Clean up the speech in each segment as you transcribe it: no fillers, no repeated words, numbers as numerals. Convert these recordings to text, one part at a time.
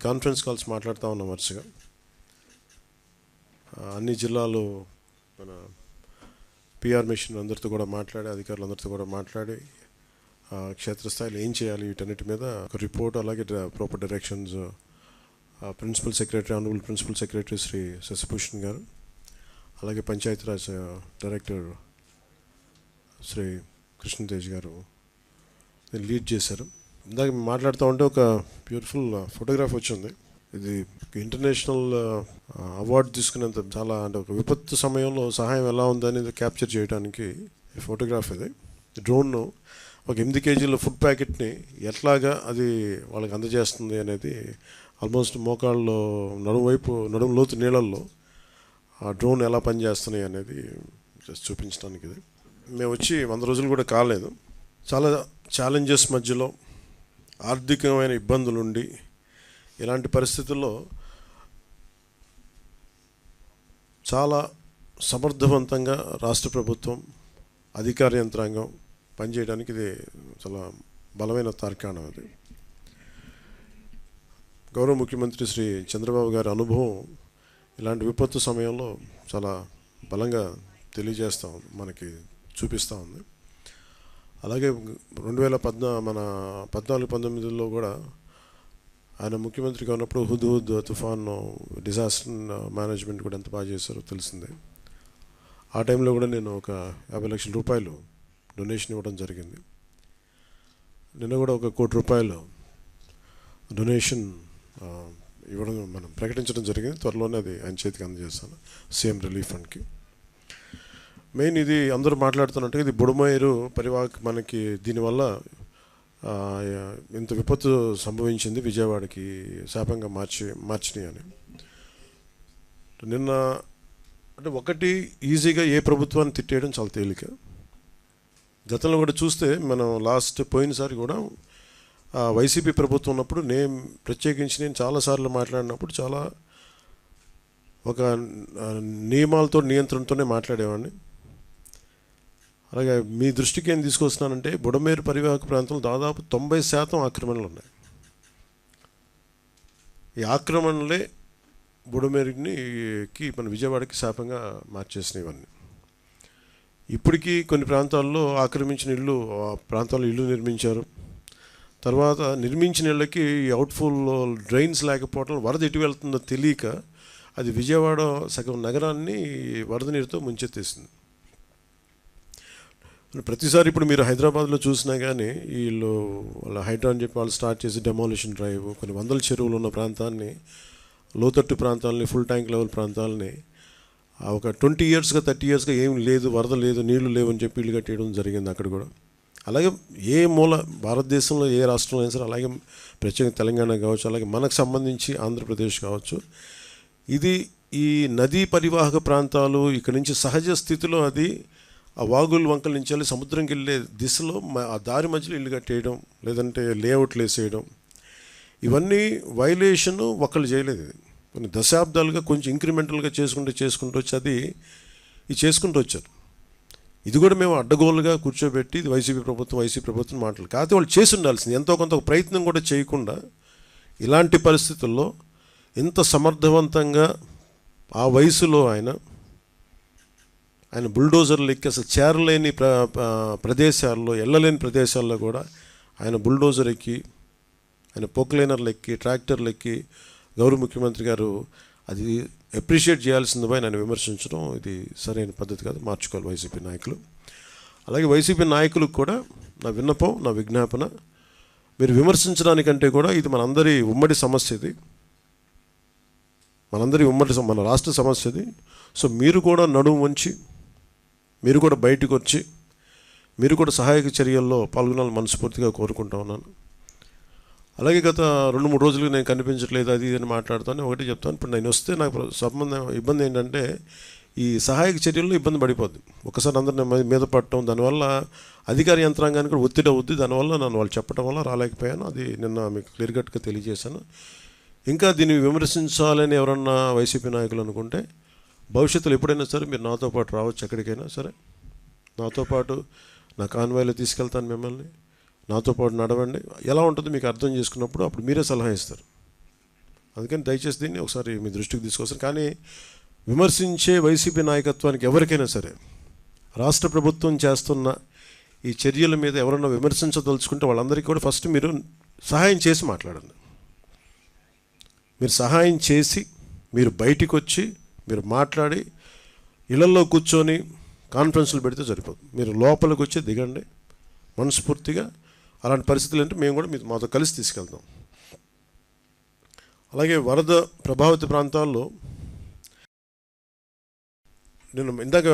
Conference calls మాట్లాడుతూ ఉన్నాం వరుసగా. అన్ని జిల్లాలు మన పిఆర్ మిషన్ అందరితో కూడా మాట్లాడి, అధికారులందరితో కూడా మాట్లాడి క్షేత్రస్థాయిలో ఏం చేయాలి వీటన్నిటి మీద ఒక రిపోర్ట్, అలాగే proper directions principal secretary, honourable principal secretary Shri Shashibhushan garu, అలాగే పంచాయతీరాజ్ డైరెక్టర్ శ్రీ కృష్ణతేజ్ గారు లీడ్ చేశారు. ఇందాక మాట్లాడుతూ ఉంటే ఒక బ్యూటిఫుల్ ఫోటోగ్రాఫ్ వచ్చింది. ఇది ఇంటర్నేషనల్ అవార్డు తీసుకునేంత చాలా, అంటే ఒక విపత్తు సమయంలో సహాయం ఎలా ఉందనేది క్యాప్చర్ చేయడానికి ఈ ఫోటోగ్రాఫ్. ఇది డ్రోన్ ఒక 8 కేజీల ఫుడ్ ప్యాకెట్ని ఎట్లాగా అది వాళ్ళకి అందజేస్తుంది అనేది, ఆల్మోస్ట్ మోకాళ్ళలో నడుము లోతు నీళ్ళల్లో ఆ డ్రోన్ ఎలా పనిచేస్తున్నాయి అనేది జస్ట్ చూపించడానికి. ఇది మేము వచ్చి 100 రోజులు కూడా కాలేదు. చాలా ఛాలెంజెస్ మధ్యలో, ఆర్థికమైన ఇబ్బందులుండి, ఇలాంటి పరిస్థితుల్లో చాలా సమర్థవంతంగా రాష్ట్ర ప్రభుత్వం, అధికార యంత్రాంగం పనిచేయడానికి ఇది చాలా బలమైన తార్కాణం. అది గౌరవ ముఖ్యమంత్రి శ్రీ చంద్రబాబు గారి అనుభవం ఇలాంటి విపత్తు సమయంలో చాలా బలంగా తెలియజేస్తూ ఉంది, మనకి చూపిస్తూ ఉంది. అలాగే 2014-19లో కూడా ఆయన ముఖ్యమంత్రిగా ఉన్నప్పుడు హుద్ తుఫాను డిజాస్టర్ మేనేజ్మెంట్ కూడా ఎంత బాగా చేశారో తెలిసిందే. ఆ టైంలో కూడా నేను ఒక 50 లక్షల రూపాయలు డొనేషన్ ఇవ్వడం జరిగింది. నిన్న కూడా ఒక 1 కోటి రూపాయలు డొనేషన్ ఇవ్వడం మనం ప్రకటించడం జరిగింది. త్వరలోనే అది ఆయన చేతికి అందజేస్తాను, సీఎం రిలీఫ్ ఫండ్కి. మెయిన్ ఇది అందరూ మాట్లాడుతున్నట్టుగా ఇది బుడమేరు పరివాహక, మనకి దీనివల్ల ఇంత విపత్తు సంభవించింది, విజయవాడకి శాపంగా మార్చినాయి అని. నిన్న అంటే ఒకటి, ఈజీగా ఏ ప్రభుత్వాన్ని తిట్టేయడం చాలా తేలిక. గతంలో కూడా చూస్తే మనం పోయినసారి కూడా వైసీపీ ప్రభుత్వం ఉన్నప్పుడు ప్రత్యేకించి నేను చాలాసార్లు మాట్లాడినప్పుడు చాలా ఒక నియమాలతో, నియంత్రణతోనే మాట్లాడేవాడిని. అలాగే మీ దృష్టికి ఏం తీసుకొస్తున్నానంటే, బుడమేరు పరివాహక ప్రాంతంలో దాదాపు 90% ఆక్రమణలు ఉన్నాయి. ఈ ఆక్రమణలే బుడమేరుకి మన విజయవాడకి శాపంగా మార్చేసినాయి. ఇవన్నీ ఇప్పటికీ కొన్ని ప్రాంతాల్లో ఆక్రమించిన ఇళ్ళు, ఆ ప్రాంతాల్లో ఇల్లు నిర్మించారు. తర్వాత నిర్మించిన ఇళ్ళకి అవుట్ఫుల్ డ్రైన్స్ లేకపోవడం, వరద ఎటు వెళ్తుందో తెలియక అది విజయవాడ సగం నగరాన్ని వరద నీరుతో ముంచెత్తేసింది. ప్రతిసారి ఇప్పుడు మీరు హైదరాబాద్లో చూసినా కానీ వీళ్ళు వాళ్ళ హైడ్రా అని చెప్పి వాళ్ళు స్టార్ట్ చేసి డెమాలిషన్ డ్రైవ్, కొన్ని వందల చెరువులు ఉన్న ప్రాంతాన్ని, లోతట్టు ప్రాంతాలని, ఫుల్ ట్యాంక్ లెవెల్ ప్రాంతాలని ఒక 20 ఇయర్స్గా 30 ఇయర్స్గా ఏం లేదు, వరద లేదు, నీళ్లు లేవు అని చెప్పి ఇల్లు కట్టేయడం జరిగింది అక్కడ కూడా. అలాగే ఏ మూల భారతదేశంలో ఏ రాష్ట్రంలో అయినా సరే, అలాగే ప్రత్యేకంగా తెలంగాణ కావచ్చు, అలాగే మనకు సంబంధించి ఆంధ్రప్రదేశ్ కావచ్చు, ఇది ఈ నదీ పరివాహక ప్రాంతాలు ఇక్కడి నుంచి సహజ స్థితిలో అది ఆ వాగులు వంకల నుంచి వెళ్ళి సముద్రంకి వెళ్ళే దిశలో ఆ దారి మధ్యలో ఇల్లు కట్టేయడం, లేదంటే లేఅవుట్లు వేసేయడం, ఇవన్నీ వైలేషను ఒకళ్ళు చేయలేదు. ఇది కొన్ని దశాబ్దాలుగా కొంచెం ఇంక్రిమెంటల్గా చేసుకుంటూ వచ్చి అది చేసుకుంటూ వచ్చారు. ఇది కూడా మేము అడ్డగోలుగా కూర్చోబెట్టి ఇది వైసీపీ ప్రభుత్వం మాటలు కాకపోతే వాళ్ళు చేసి ఉండాల్సింది. ఎంతో కొంత ప్రయత్నం కూడా చేయకుండా ఇలాంటి పరిస్థితుల్లో ఇంత సమర్థవంతంగా ఆ వయసులో ఆయన బుల్డోజర్లు ఎక్కి అసలు చేరలేని ప్రదేశాల్లో, వెళ్ళలేని ప్రదేశాల్లో కూడా ఆయన బుల్డోజర్ ఎక్కి, ఆయన పొక్లైనర్లు ఎక్కి, ట్రాక్టర్లు ఎక్కి, గౌరవ ముఖ్యమంత్రి గారు అది అప్రిషియేట్ చేయాల్సింది పోయి ఆయన విమర్శించడం ఇది సరైన పద్ధతి కాదు, మార్చుకోవాలి వైసీపీ నాయకులు. అలాగే వైసీపీ నాయకులకు కూడా నా విన్నపం, నా విజ్ఞాపన, మీరు విమర్శించడానికంటే కూడా ఇది మనందరి ఉమ్మడి సమస్య, ఇది మన రాష్ట్ర సమస్య ఇది. సో మీరు కూడా నడుము వంచి, మీరు కూడా బయటకు వచ్చి, మీరు కూడా సహాయక చర్యల్లో పాల్గొనాలని మనస్ఫూర్తిగా కోరుకుంటా ఉన్నాను. అలాగే గత 2-3 రోజులుగా నేను కనిపించట్లేదు అది ఇది అని మాట్లాడుతాను. ఒకటి చెప్తాను, ఇప్పుడు నేను వస్తే నాకు ఇబ్బంది ఏంటంటే ఈ సహాయక చర్యల్లో ఇబ్బంది పడిపోద్ది. ఒకసారి అందరిని మీద పడటం, దానివల్ల అధికార యంత్రాంగానికి కూడా ఒత్తిడి అవుద్ది. దానివల్ల నన్ను వాళ్ళు చెప్పడం వల్ల రాలేకపోయాను. అది నిన్న మీకు క్లియర్ కట్గా తెలియజేశాను. ఇంకా దీన్ని విమర్శించాలని ఎవరన్నా వైసీపీ నాయకులు అనుకుంటే భవిష్యత్తులో ఎప్పుడైనా సరే మీరు నాతో పాటు రావచ్చు, ఎక్కడికైనా సరే నాతో పాటు నా కాన్వాయ్లో తీసుకెళ్తాను మిమ్మల్ని. నాతో పాటు నడవండి, ఎలా ఉంటుందో మీకు అర్థం చేసుకున్నప్పుడు అప్పుడు మీరే సలహా ఇస్తారు. అందుకని దయచేసి దీన్ని ఒకసారి మీ దృష్టికి తీసుకొస్తాను. కానీ విమర్శించే వైసీపీ నాయకత్వానికి ఎవరికైనా సరే రాష్ట్ర ప్రభుత్వం చేస్తున్న ఈ చర్యల మీద ఎవరన్నా విమర్శించదలుచుకుంటే వాళ్ళందరికీ కూడా ఫస్ట్ మీరు సహాయం చేసి మాట్లాడండి. మీరు సహాయం చేసి మీరు బయటికి వచ్చి మీరు మాట్లాడి ఇళ్లలో కూర్చొని కాన్ఫరెన్స్లు పెడితే సరిపోదు. మీరు లోపలికి వచ్చి దిగండి మనస్ఫూర్తిగా. అలాంటి పరిస్థితులు అంటే మేము కూడా మాతో కలిసి తీసుకెళ్తాం. అలాగే వరద ప్రభావిత ప్రాంతాల్లో నేను ఇందాక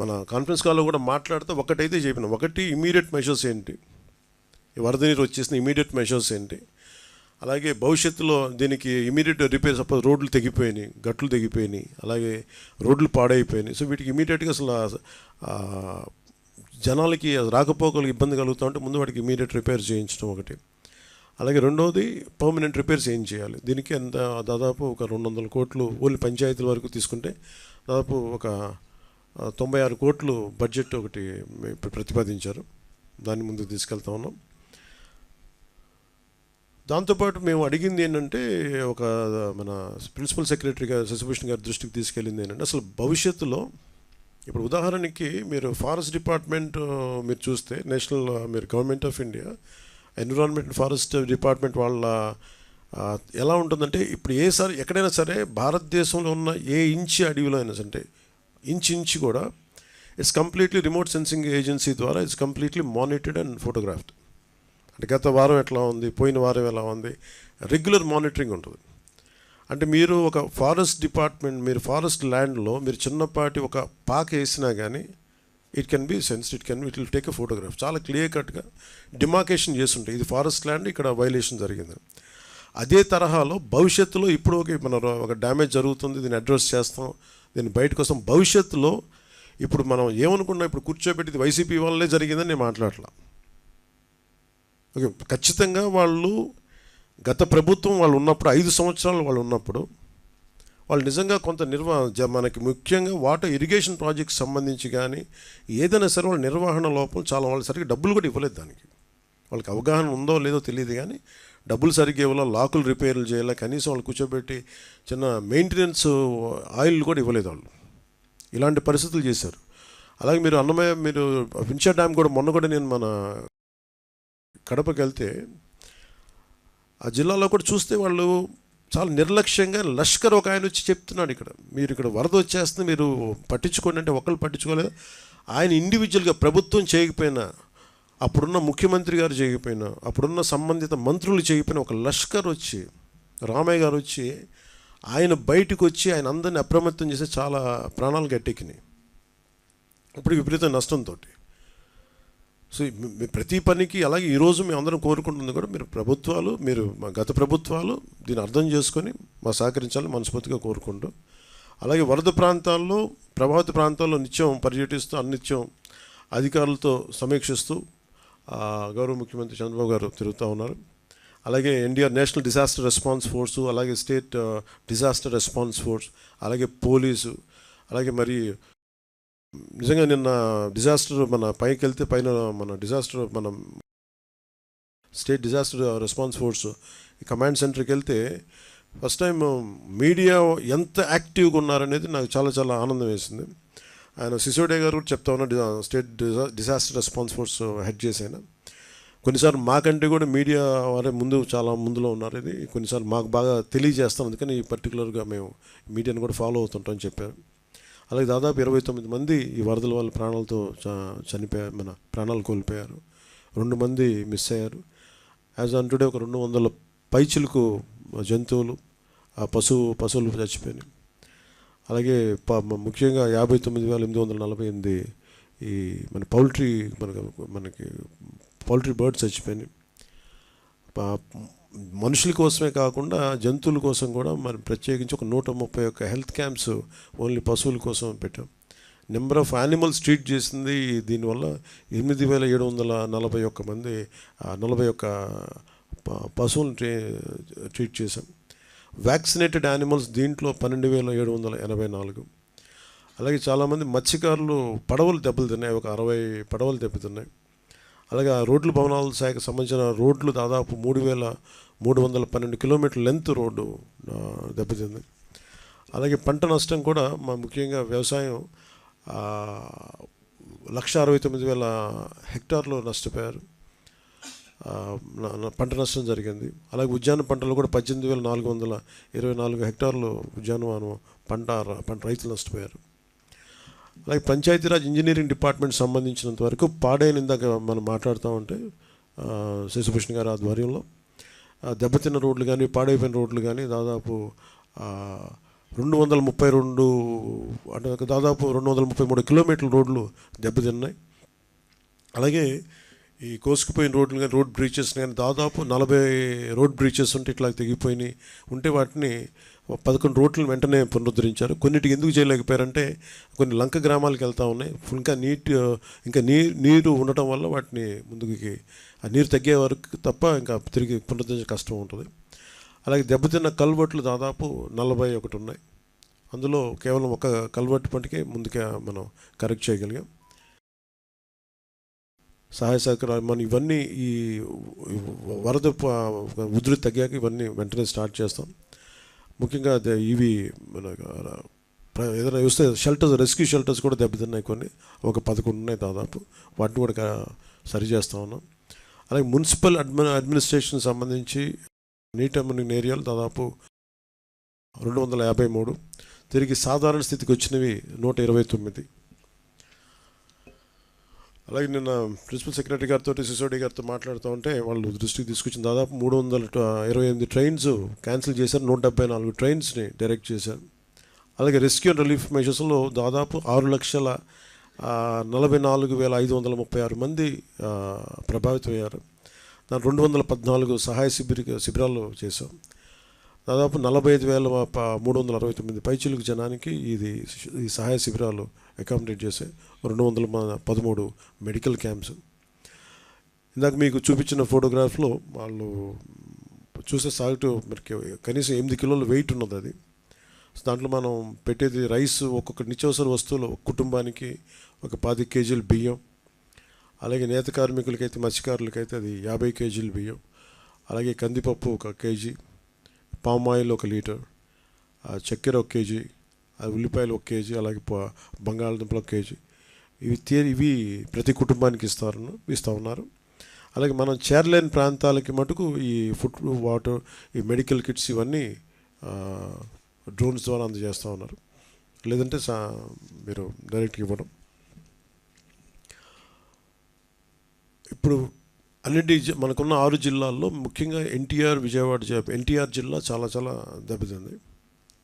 మన కాన్ఫరెన్స్ కాల్లో కూడా మాట్లాడితే ఒకటైతే చెప్పిన, ఒకటి ఇమీడియట్ మెషర్స్ ఏంటి, ఈ వరద నీరు వచ్చేసిన ఇమీడియట్ మెషర్స్ ఏంటి, అలాగే భవిష్యత్తులో దీనికి ఇమీడియట్ రిపేర్, సపోజ్ రోడ్లు తెగిపోయినాయి, గట్లు తెగిపోయినాయి, అలాగే రోడ్లు పాడైపోయినాయి. సో వీటికి ఇమీడియట్గా అసలు జనాలకి రాకపోకలకు ఇబ్బంది కలుగుతూ ఉంటే ముందు వాటికి ఇమీడియట్ రిపేర్ చేయించడం ఒకటి. అలాగే రెండవది పర్మనెంట్ రిపేర్స్ ఏం చేయాలి. దీనికి ఎంత దాదాపు ఒక 200 కోట్లు ఓన్లీ పంచాయతీల వరకు తీసుకుంటే దాదాపు ఒక 96 కోట్లు బడ్జెట్ ఒకటి ప్రతిపాదించారు. దాన్ని ముందుకు తీసుకెళ్తా ఉన్నాం. దాంతోపాటు మేము అడిగింది ఏంటంటే, ఒక మన ప్రిన్సిపల్ సెక్రటరీ గారు శశిభూషణ్ గారి దృష్టికి తీసుకెళ్ళింది ఏంటంటే, అసలు భవిష్యత్తులో ఇప్పుడు ఉదాహరణకి మీరు ఫారెస్ట్ డిపార్ట్మెంట్ మీరు చూస్తే నేషనల్ మీరు government of India environment forest department వాళ్ళ ఎలా ఉంటుందంటే, ఇప్పుడు ఎక్కడైనా సరే భారతదేశంలో ఉన్న ఏ ఇంచి అడవిలో అయినా అంటే ఇంచి కూడా it's completely remote sensing agency ద్వారా it's completely monitored and photographed. అంటే గత వారం ఎట్లా ఉంది, పోయిన వారం ఎలా ఉంది, రెగ్యులర్ మానిటరింగ్ ఉంటుంది. అంటే మీరు ఒక ఫారెస్ట్ డిపార్ట్మెంట్, మీరు ఫారెస్ట్ ల్యాండ్లో మీరు చిన్నపాటి ఒక పాక వేసినా కానీ it can be sensed, it will take a photograph. చాలా క్లియర్ కట్గా డిమార్కేషన్ చేస్తుంటాయి, ఇది ఫారెస్ట్ ల్యాండ్, ఇక్కడ వైలేషన్ జరిగింది. అదే తరహాలో భవిష్యత్తులో ఇప్పుడు మన ఒక డ్యామేజ్ జరుగుతుంది, దీన్ని అడ్రస్ చేస్తాం, దీన్ని బయట కోసం భవిష్యత్తులో ఇప్పుడు మనం ఏమనుకున్నాం, ఇప్పుడు కూర్చోబెట్టి వైసీపీ వల్లే జరిగిందని నేను మాట్లాడలా. ఓకే, ఖచ్చితంగా వాళ్ళు గత ప్రభుత్వం వాళ్ళు ఉన్నప్పుడు 5 సంవత్సరాలు వాళ్ళు ఉన్నప్పుడు వాళ్ళు నిజంగా కొంత మనకి ముఖ్యంగా వాటర్ ఇరిగేషన్ ప్రాజెక్ట్స్ సంబంధించి కానీ ఏదైనా సరే వాళ్ళ నిర్వహణ లోపం చాలా, వాళ్ళు సరిగ్గా డబ్బులు కూడా ఇవ్వలేదు. దానికి వాళ్ళకి అవగాహన ఉందో లేదో తెలియదు, కానీ డబ్బులు సరిగ్గా ఇవ్వాలా, లాకులు రిపేర్లు చేయాలా, కనీసం వాళ్ళు కూర్చోబెట్టి చిన్న మెయింటెనెన్స్ ఆయిల్ కూడా ఇవ్వలేదు వాళ్ళు. ఇలాంటి పరిస్థితులు చేశారు. అలాగే మీరు మీరు వించా డ్యామ్ కూడా మొన్న కూడా నేను మన కడపకి వెళ్తే ఆ జిల్లాలో కూడా చూస్తే వాళ్ళు చాలా నిర్లక్ష్యంగా, లష్కర్ ఒక ఆయన వచ్చి చెప్తున్నాడు, మీరు ఇక్కడ వరద వచ్చేస్తుంది మీరు పట్టించుకోండి అంటే ఒకళ్ళు పట్టించుకోలేదు. ఆయన ఇండివిజువల్గా ప్రభుత్వం చేయకపోయినా, అప్పుడున్న ముఖ్యమంత్రి గారు చేయకపోయినా, అప్పుడున్న సంబంధిత మంత్రులు చేయకపోయినా ఒక లష్కర్ వచ్చి, రామయ్య గారు వచ్చి ఆయన బయటకు వచ్చి ఆయన అందరినీ అప్రమత్తం చేసి చాలా ప్రాణాలు గట్టెక్కినాయి ఇప్పుడు విపరీత నష్టంతో. సో ప్రతి పనికి అలాగే ఈరోజు మేము అందరం కోరుకుంటుంది కూడా మీరు గత ప్రభుత్వాలు దీన్ని అర్థం చేసుకొని మా సహకరించాలని మనస్ఫూర్తిగా కోరుకుంటూ, అలాగే వరద ప్రాంతాల్లో ప్రభావిత ప్రాంతాల్లో నిత్యం పర్యటిస్తూ అన్నిత్యం అధికారులతో సమీక్షిస్తూ గౌరవ ముఖ్యమంత్రి చంద్రబాబు గారు తిరుగుతూ ఉన్నారు. అలాగే NDR national disaster response force, అలాగే స్టేట్ డిజాస్టర్ రెస్పాన్స్ ఫోర్స్, అలాగే పోలీసు, అలాగే మరి నిజంగా నిన్న డిజాస్టర్ మన పైకి వెళ్తే పైన మన state disaster response force command సెంటర్కి వెళ్తే ఫస్ట్ టైం మీడియా ఎంత యాక్టివ్గా ఉన్నారనేది నాకు చాలా చాలా ఆనందం వేసింది. ఆయన సిసోడియా గారు కూడా చెప్తా ఉన్నారు, state disaster response force head చేసాను. కొన్నిసార్లు మాకంటే కూడా మీడియా వారే చాలా ముందులో ఉన్నారు. ఇది కొన్నిసార్లు మాకు బాగా తెలియజేస్తాం, అందుకని పర్టికులర్గా మేము మీడియాని కూడా ఫాలో అవుతుంటామని చెప్పారు. అలాగే దాదాపు 29 మంది ఈ వరదల వల్ల ప్రాణాలతో చనిపోయారు, ప్రాణాలు కోల్పోయారు. 2 మంది మిస్ అయ్యారు. యాజ్ ఆన్ టుడే ఒక 200 పైచిలకు జంతువులు, పశువులు చచ్చిపోయినాయి. అలాగే ముఖ్యంగా 59,848 ఈ మనకి పౌల్ట్రీ బర్డ్స్ చచ్చిపోయినాయి. మనుషుల కోసమే కాకుండా జంతువుల కోసం కూడా మనం ప్రత్యేకించి ఒక 131 హెల్త్ క్యాంప్స్ ఓన్లీ పశువుల కోసం పెట్టాం. నెంబర్ ఆఫ్ యానిమల్స్ ట్రీట్ చేసింది దీనివల్ల 8,741 మంది 41 పశువులను ట్రీట్ చేశాం. వ్యాక్సినేటెడ్ యానిమల్స్ దీంట్లో 12,784. అలాగే చాలామంది మత్స్యకారులు పడవలు దెబ్బతిన్నాయి, ఒక 60 పడవలు దెబ్బతిన్నాయి. అలాగే రోడ్లు భవనాల శాఖకు సంబంధించిన రోడ్లు దాదాపు 3,312 కిలోమీటర్ల లెంత్ రోడ్డు దెబ్బతింది. అలాగే పంట నష్టం కూడా ముఖ్యంగా వ్యవసాయం 1,69,000 హెక్టార్లు నష్టపోయారు. పంట నష్టం జరిగింది. అలాగే ఉద్యాన పంటలు కూడా 18,424 హెక్టార్లు ఉద్యానవనం పంట రైతులు నష్టపోయారు. అలాగే పంచాయతీరాజ్ ఇంజనీరింగ్ డిపార్ట్మెంట్ సంబంధించినంత వరకు పాడైన, ఇందాక మనం మాట్లాడుతూ ఉంటే శశిభూషణ్ గారి ఆధ్వర్యంలో దెబ్బతిన్న రోడ్లు కానీ పాడైపోయిన రోడ్లు కానీ దాదాపు 232 అంటే దాదాపు 233 కిలోమీటర్ల రోడ్లు దెబ్బతిన్నాయి. అలాగే ఈ కోసుకుపోయిన రోడ్లు కానీ రోడ్ బ్రీచెస్ కానీ దాదాపు 40 రోడ్ బ్రీచెస్ ఉంటే ఇట్లా తెగిపోయినాయి ఉంటే వాటిని 11 రోడ్లను వెంటనే పునరుద్ధరించారు. కొన్నిటికి ఎందుకు చేయలేకపోయారంటే కొన్ని లంక గ్రామాలకు వెళ్తూ ఉన్నాయి, ఇంకా నీరు ఉండటం వల్ల వాటిని ముందుకి ఆ నీరు తగ్గే వరకు తప్ప ఇంకా తిరిగి పునరుద్ధరించే కష్టం ఉంటుంది. అలాగే దెబ్బతిన్న కల్వర్ట్లు దాదాపు 41 ఉన్నాయి. అందులో కేవలం ఒక కల్వర్ట్ పంటికే ముందుకే మనం కరెక్ట్ చేయగలిగాం. సహాయ సహకారాలు మనం ఇవన్నీ ఈ వరద ఉధృతి తగ్గాక ఇవన్నీ వెంటనే స్టార్ట్ చేస్తాం. ముఖ్యంగా ఇవి మన ఏదైనా చూస్తే షెల్టర్స్, రెస్క్యూ షెల్టర్స్ కూడా దెబ్బతిన్నాయి. కొన్ని ఒక 11 ఉన్నాయి దాదాపు, వాటిని కూడా సరి చేస్తూ ఉన్నాం. అలాగే మున్సిపల్ అడ్మినిస్ట్రేషన్ సంబంధించి నీటి అమ్మని ఏరియాలు దాదాపు 253, తిరిగి సాధారణ స్థితికి వచ్చినవి 129. అలాగే నిన్న ప్రిన్సిపల్ సెక్రటరీ గారితో సిసోడి గారితో మాట్లాడుతూ ఉంటే వాళ్ళు దృష్టికి తీసుకొచ్చిన దాదాపు 328 ట్రైన్స్ క్యాన్సిల్ చేశారు, 174 ట్రైన్స్ని డైరెక్ట్ చేశారు. అలాగే రెస్క్యూ అండ్ రిలీఫ్ మెజర్స్లో దాదాపు 6,44,536 మంది ప్రభావితమయ్యారు. దాని 214 సహాయ శిబిరాలు చేశాం. దాదాపు 45,369 పైచిలుకు జనానికి ఈ సహాయ శిబిరాలు అకామిడేట్ చేసే 213 మెడికల్ క్యాంప్స్. ఇందాక మీకు చూపించిన ఫోటోగ్రాఫ్లో వాళ్ళు చూసే సాగుతూ మనకి కనీసం 8 కిలోల వెయిట్ ఉన్నది. అది దాంట్లో మనం పెట్టేది రైస్, ఒక్కొక్క నిత్యావసర వస్తువులు కుటుంబానికి ఒక 10 కేజీలు బియ్యం, అలాగే నేత కార్మికులకైతే మత్స్యకారులకైతే అది 50 కేజీలు బియ్యం, అలాగే కందిపప్పు 1 కేజీ, పామ్ ఆయిల్ 1 లీటర్, చక్కెర 1 కేజీ, ఉల్లిపాయలు 1 కేజీ, అలాగే బంగాళదుంపలు 1 కేజీ. ఇవి ప్రతి కుటుంబానికి ఇస్తూ ఉన్నారు. అలాగే మనం చేరలేని ప్రాంతాలకి మటుకు ఈ ఫుడ్, వాటర్, ఈ మెడికల్ కిట్స్ ఇవన్నీ డ్రోన్స్ ద్వారా అందజేస్తూ ఉన్నారు. లేదంటే మీరు డైరెక్ట్గా ఇవ్వడం. ఇప్పుడు అన్నింటి మనకున్న 6 జిల్లాల్లో ముఖ్యంగా ఎన్టీఆర్ జిల్లా చాలా దెబ్బతింది.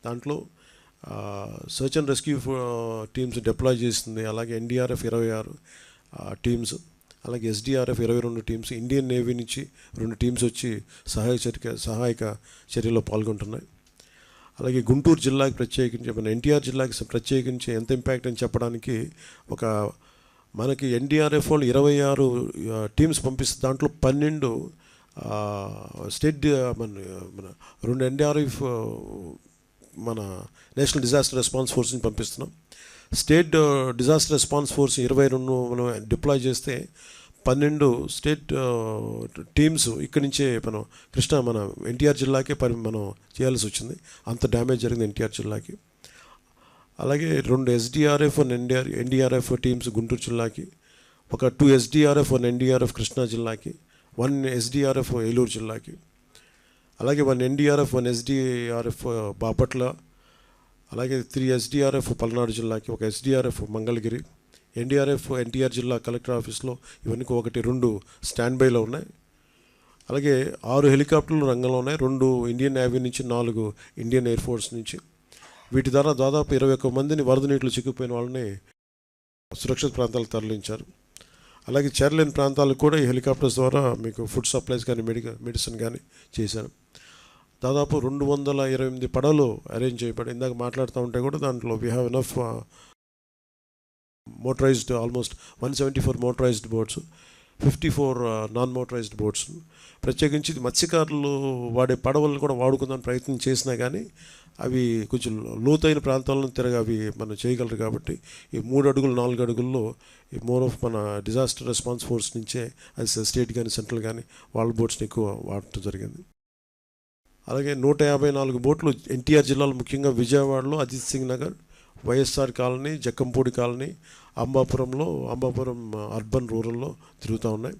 దాంట్లో search and rescue teams deploy చేసింది. అలాగే ఎన్డీఆర్ఎఫ్ 26 టీమ్స్, అలాగే ఎస్డీఆర్ఎఫ్ 22 టీమ్స్, ఇండియన్ నేవీ నుంచి 2 టీమ్స్ వచ్చి సహాయక చర్యలో పాల్గొంటున్నాయి. అలాగే గుంటూరు జిల్లాకి ప్రత్యేకించి, మన ఎన్టీఆర్ జిల్లాకి ప్రత్యేకించి ఎంత ఇంపాక్ట్ అని చెప్పడానికి మనకి ఎన్డీఆర్ఎఫ్ వాళ్ళు 26 టీమ్స్ పంపిస్తే దాంట్లో 12 స్టేట్, మన 2 ఎన్డీఆర్ఎఫ్ మన నేషనల్ డిజాస్టర్ రెస్పాన్స్ ఫోర్స్ని పంపిస్తున్నాం. స్టేట్ డిజాస్టర్ రెస్పాన్స్ ఫోర్స్ 22 మనం డిప్లాయ్ చేస్తే 12 స్టేట్ టీమ్స్ ఇక్కడి నుంచే మన ఎన్టీఆర్ జిల్లాకే మనం చేయాల్సి వచ్చింది. అంత డ్యామేజ్ జరిగింది ఎన్టీఆర్ జిల్లాకి. అలాగే 2 ఎస్డీఆర్ఎఫ్ 1 ఎన్డీఆర్ఎఫ్ టీమ్స్ గుంటూరు జిల్లాకి, ఒక 2 ఎస్డీఆర్ఎఫ్ 1 ఎన్డీఆర్ఎఫ్ కృష్ణా జిల్లాకి, 1 ఎస్డీఆర్ఎఫ్ ఏలూరు జిల్లాకి, అలాగే 1 ఎన్డీఆర్ఎఫ్ 1 ఎస్డీఆర్ఎఫ్ బాపట్ల, అలాగే 3 ఎస్డీఆర్ఎఫ్ పల్నాడు జిల్లాకి, 1 ఎస్డీఆర్ఎఫ్ మంగళగిరి, ఎన్డీఆర్ఎఫ్ ఎన్టీఆర్ జిల్లా కలెక్టర్ ఆఫీస్లో ఇవన్నీ 1-2 స్టాండ్ బైలో ఉన్నాయి. అలాగే 6 హెలికాప్టర్లు రంగంలో ఉన్నాయి, 2 ఇండియన్ నేవీ నుంచి, 4 ఇండియన్ ఎయిర్ ఫోర్స్ నుంచి. వీటి ద్వారా దాదాపు 21 మందిని వరద నీటిలో చిక్కుపోయిన వాళ్ళని సురక్షిత ప్రాంతాలకు తరలించారు. అలాగే చేరలేని ప్రాంతాలకు కూడా ఈ హెలికాప్టర్స్ ద్వారా మీకు ఫుడ్ సప్లైస్ కానీ మెడిసిన్ కానీ చేశారు. దాదాపు 228 పడవలు అరేంజ్ చేయబడి, ఇందాక మాట్లాడుతూ ఉంటే కూడా దాంట్లో we have enough motorised, almost 174 motorised boats, 54 non motorised boats. ప్రత్యేకించి మత్స్యకారులు వాడే పడవలను కూడా వాడుకుందామని ప్రయత్నం చేసినా కానీ అవి కొంచెం లోతైన ప్రాంతాలను అవి మనం చేయగలరు. కాబట్టి ఈ 3 అడుగులు 4 అడుగుల్లో ఈ మోర్ ఆఫ్ మన డిజాస్టర్ రెస్పాన్స్ ఫోర్స్ నుంచే అది స్టేట్ కానీ సెంట్రల్ కానీ వాళ్ళ బోట్స్ని ఎక్కువ వాడటం జరిగింది. అలాగే 154 బోట్లు ఎన్టీఆర్ జిల్లాలో ముఖ్యంగా విజయవాడలో Ajit Singh Nagar, YSR colony, Jakkampudi colony, Ambapuram urban రూరల్లో తిరుగుతూ ఉన్నాయి.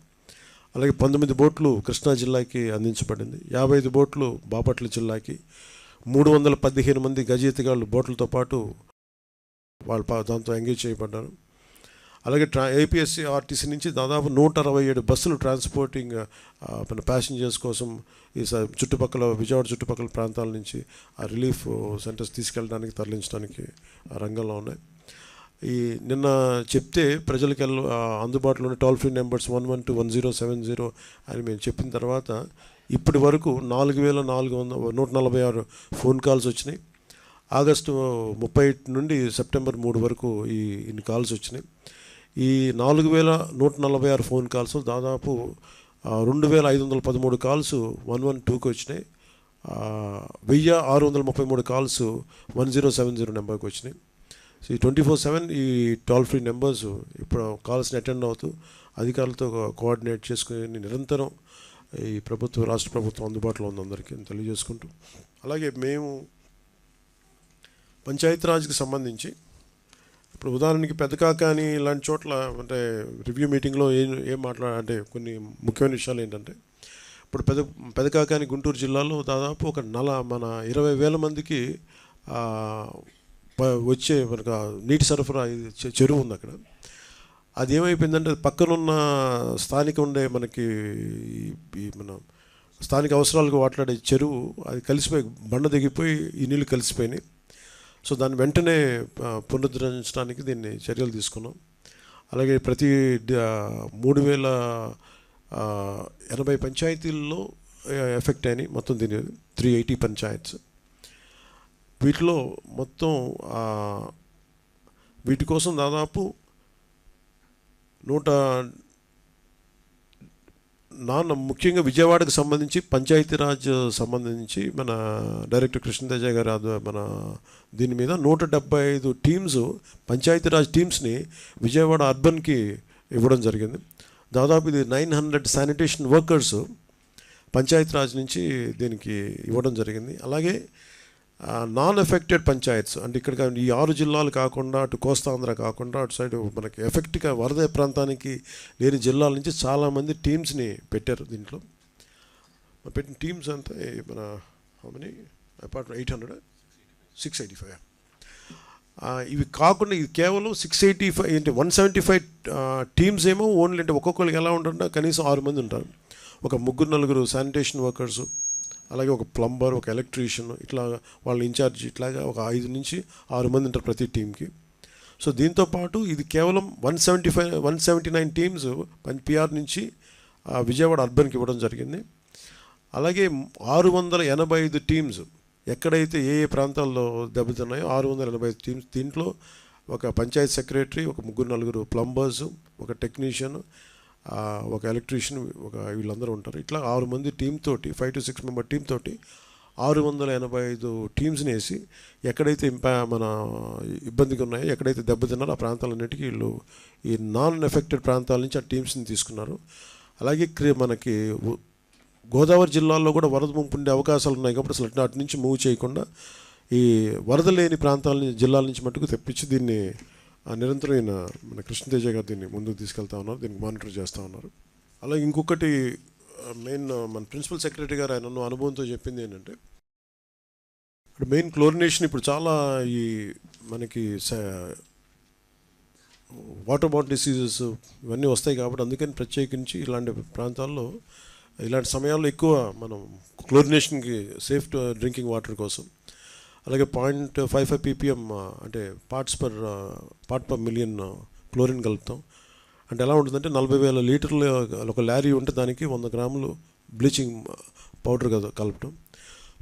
అలాగే 19 బోట్లు కృష్ణా జిల్లాకి అందించబడింది. 55 బోట్లు బాపట్ల జిల్లాకి, 315 మంది గజయితగాళ్ళు బోట్లతో పాటు వాళ్ళు దాంతో ఎంగేజ్ చేయబడ్డారు. అలాగే ఏపీఎస్సీ ఆర్టీసీ నుంచి దాదాపు 167 బస్సులు ట్రాన్స్పోర్టింగ్ మన ప్యాసింజర్స్ కోసం ఈ విజయవాడ చుట్టుపక్కల ప్రాంతాల నుంచి ఆ రిలీఫ్ సెంటర్స్ తీసుకెళ్ళడానికి తరలించడానికి రంగంలో ఉన్నాయి. ఈ నిన్న చెప్తే ప్రజలకు అందుబాటులోని టోల్ ఫ్రీ నెంబర్స్ 1121070 అని మేము చెప్పిన తర్వాత ఇప్పటి వరకు 4446 ఫోన్ కాల్స్ వచ్చినాయి. ఆగస్టు 30 నుండి సెప్టెంబర్ 3 వరకు ఇన్ని కాల్స్ వచ్చినాయి. ఈ 4146 ఫోన్ కాల్స్ దాదాపు 2513 కాల్స్ 112కి వచ్చినాయి. 1633 కాల్స్ 1070 నెంబర్కి వచ్చినాయి. సో ఈ 24/7 ఈ టోల్ ఫ్రీ నెంబర్స్ ఇప్పుడు కాల్స్ని అటెండ్ అవుతూ అధికారులతో కోఆర్డినేట్ చేసుకుని నిరంతరం ఈ రాష్ట్ర ప్రభుత్వం అందుబాటులో ఉంది అందరికీ తెలియజేసుకుంటూ, అలాగే మేము పంచాయతీరాజ్కి సంబంధించి ఇప్పుడు ఉదాహరణకి పెదకాకాని ఇలాంటి చోట్ల అంటే రివ్యూ మీటింగ్లో అంటే కొన్ని ముఖ్యమైన విషయాలు ఏంటంటే, ఇప్పుడు పెదకాకాని గుంటూరు జిల్లాలో దాదాపు ఒక మన 20,000 మందికి వచ్చే మనకు నీటి సరఫరా చెరువు ఉంది అక్కడ. అది ఏమైపోయిందంటే పక్కనున్న స్థానిక ఉండే మనకి మన స్థానిక అవసరాలకు వాట్లాడే చెరువు అది కలిసిపోయి బండ దిగిపోయి ఈ నీళ్ళు కలిసిపోయినాయి. సో దాన్ని వెంటనే పునరుద్ధరించడానికి దీన్ని చర్యలు తీసుకున్నాం. అలాగే ప్రతి 3080 పంచాయతీల్లో ఎఫెక్ట్ అయినాయి. మొత్తం దీని 380 పంచాయత్స్. వీటిలో మొత్తం వీటి కోసం దాదాపు ముఖ్యంగా విజయవాడకు సంబంధించి పంచాయతీరాజ్ సంబంధించి మన డైరెక్టర్ కృష్ణతేజ గారు మన దీని మీద 175 టీమ్స్ పంచాయతీరాజ్ టీమ్స్ని విజయవాడ అర్బన్కి ఇవ్వడం జరిగింది. దాదాపు ఇది 900 శానిటేషన్ వర్కర్స్ పంచాయతీరాజ్ నుంచి దీనికి ఇవ్వడం జరిగింది. అలాగే నాన్ ఎఫెక్టెడ్ పంచాయత్స్ అంటే ఇక్కడ ఈ 6 జిల్లాలు కాకుండా అటు కోస్తాంధ్ర కాకుండా అటు సైడ్ మనకి ఎఫెక్ట్గా వరద ప్రాంతానికి లేని జిల్లాల నుంచి చాలామంది టీమ్స్ని పెట్టారు. దీంట్లో పెట్టిన టీమ్స్ అంతా మన మనీ అపార్ట్ 685. ఇవి కాకుండా ఇది కేవలం 685 అంటే 175 టీమ్స్ ఏమో ఓన్లీ అంటే ఒక్కొక్కరికి ఎలా ఉంటుంటే కనీసం 6 మంది ఉంటారు. ఒక 3-4 శానిటేషన్ వర్కర్సు, అలాగే ఒక ప్లంబర్, ఒక ఎలక్ట్రీషియన్, ఇట్లా వాళ్ళ ఇన్ఛార్జ్, ఇట్లాగా ఒక 5 నుంచి 6 మంది ఉంటారు ప్రతి టీంకి. సో దీంతోపాటు ఇది కేవలం 179 టీమ్స్ పిఆర్ నుంచి విజయవాడ అర్బన్కి ఇవ్వడం జరిగింది. అలాగే 685 టీమ్స్ ఎక్కడైతే ఏ ప్రాంతాల్లో దెబ్బతిన్నాయో 685 టీమ్స్. దీంట్లో ఒక పంచాయత్ సెక్రటరీ, ఒక 3-4 ప్లంబర్సు, ఒక టెక్నీషియన్, ఒక ఎలక్ట్రీషియన్, వీళ్ళందరూ ఉంటారు. ఇట్లా 6 మంది టీమ్ తోటి 5 to 6 మెంబర్ టీమ్ తోటి 685 టీమ్స్ని వేసి ఎక్కడైతే మన ఇబ్బందిగా ఉన్నాయో, ఎక్కడైతే దెబ్బతిన్నారో ఆ ప్రాంతాలన్నిటికీ వీళ్ళు ఈ నాన్ ఎఫెక్టెడ్ ప్రాంతాల నుంచి ఆ టీమ్స్ని తీసుకున్నారు. అలాగే మనకి గోదావరి జిల్లాల్లో కూడా వరద ముంపు ఉండే అవకాశాలు ఉన్నాయి కాబట్టి అసలు అటు నుంచి మూవ్ చేయకుండా ఈ వరద లేని జిల్లాల నుంచి మట్టుకు తెప్పించి దీన్ని నిరంతరం మన కృష్ణతేజ గారు దీన్ని ముందుకు తీసుకెళ్తా ఉన్నారు, దీనికి మానిటర్ చేస్తూ ఉన్నారు. అలాగే ఇంకొకటి మెయిన్ మన ప్రిన్సిపల్ సెక్రటరీ గారు ఆయన అనుభవంతో చెప్పింది ఏంటంటే, ఇప్పుడు మెయిన్ క్లోరినేషన్ ఇప్పుడు చాలా ఈ మనకి వాటర్ బార్న్ డిసీజెస్ ఇవన్నీ వస్తాయి కాబట్టి అందుకని ప్రత్యేకించి ఇలాంటి ప్రాంతాల్లో ఇలాంటి సమయాల్లో ఎక్కువ మనం క్లోరినేషన్కి సేఫ్ డ్రింకింగ్ వాటర్ కోసం అలాగే 0.55 ppm అంటే పార్ట్ పర్ మిలియన్ క్లోరిన్ కలుపుతాం. అంటే ఎలా ఉంటుందంటే 40,000 లీటర్లు ఒక లారీ ఉంటే దానికి 100 గ్రాములు బ్లీచింగ్ పౌడర్ కలపటం.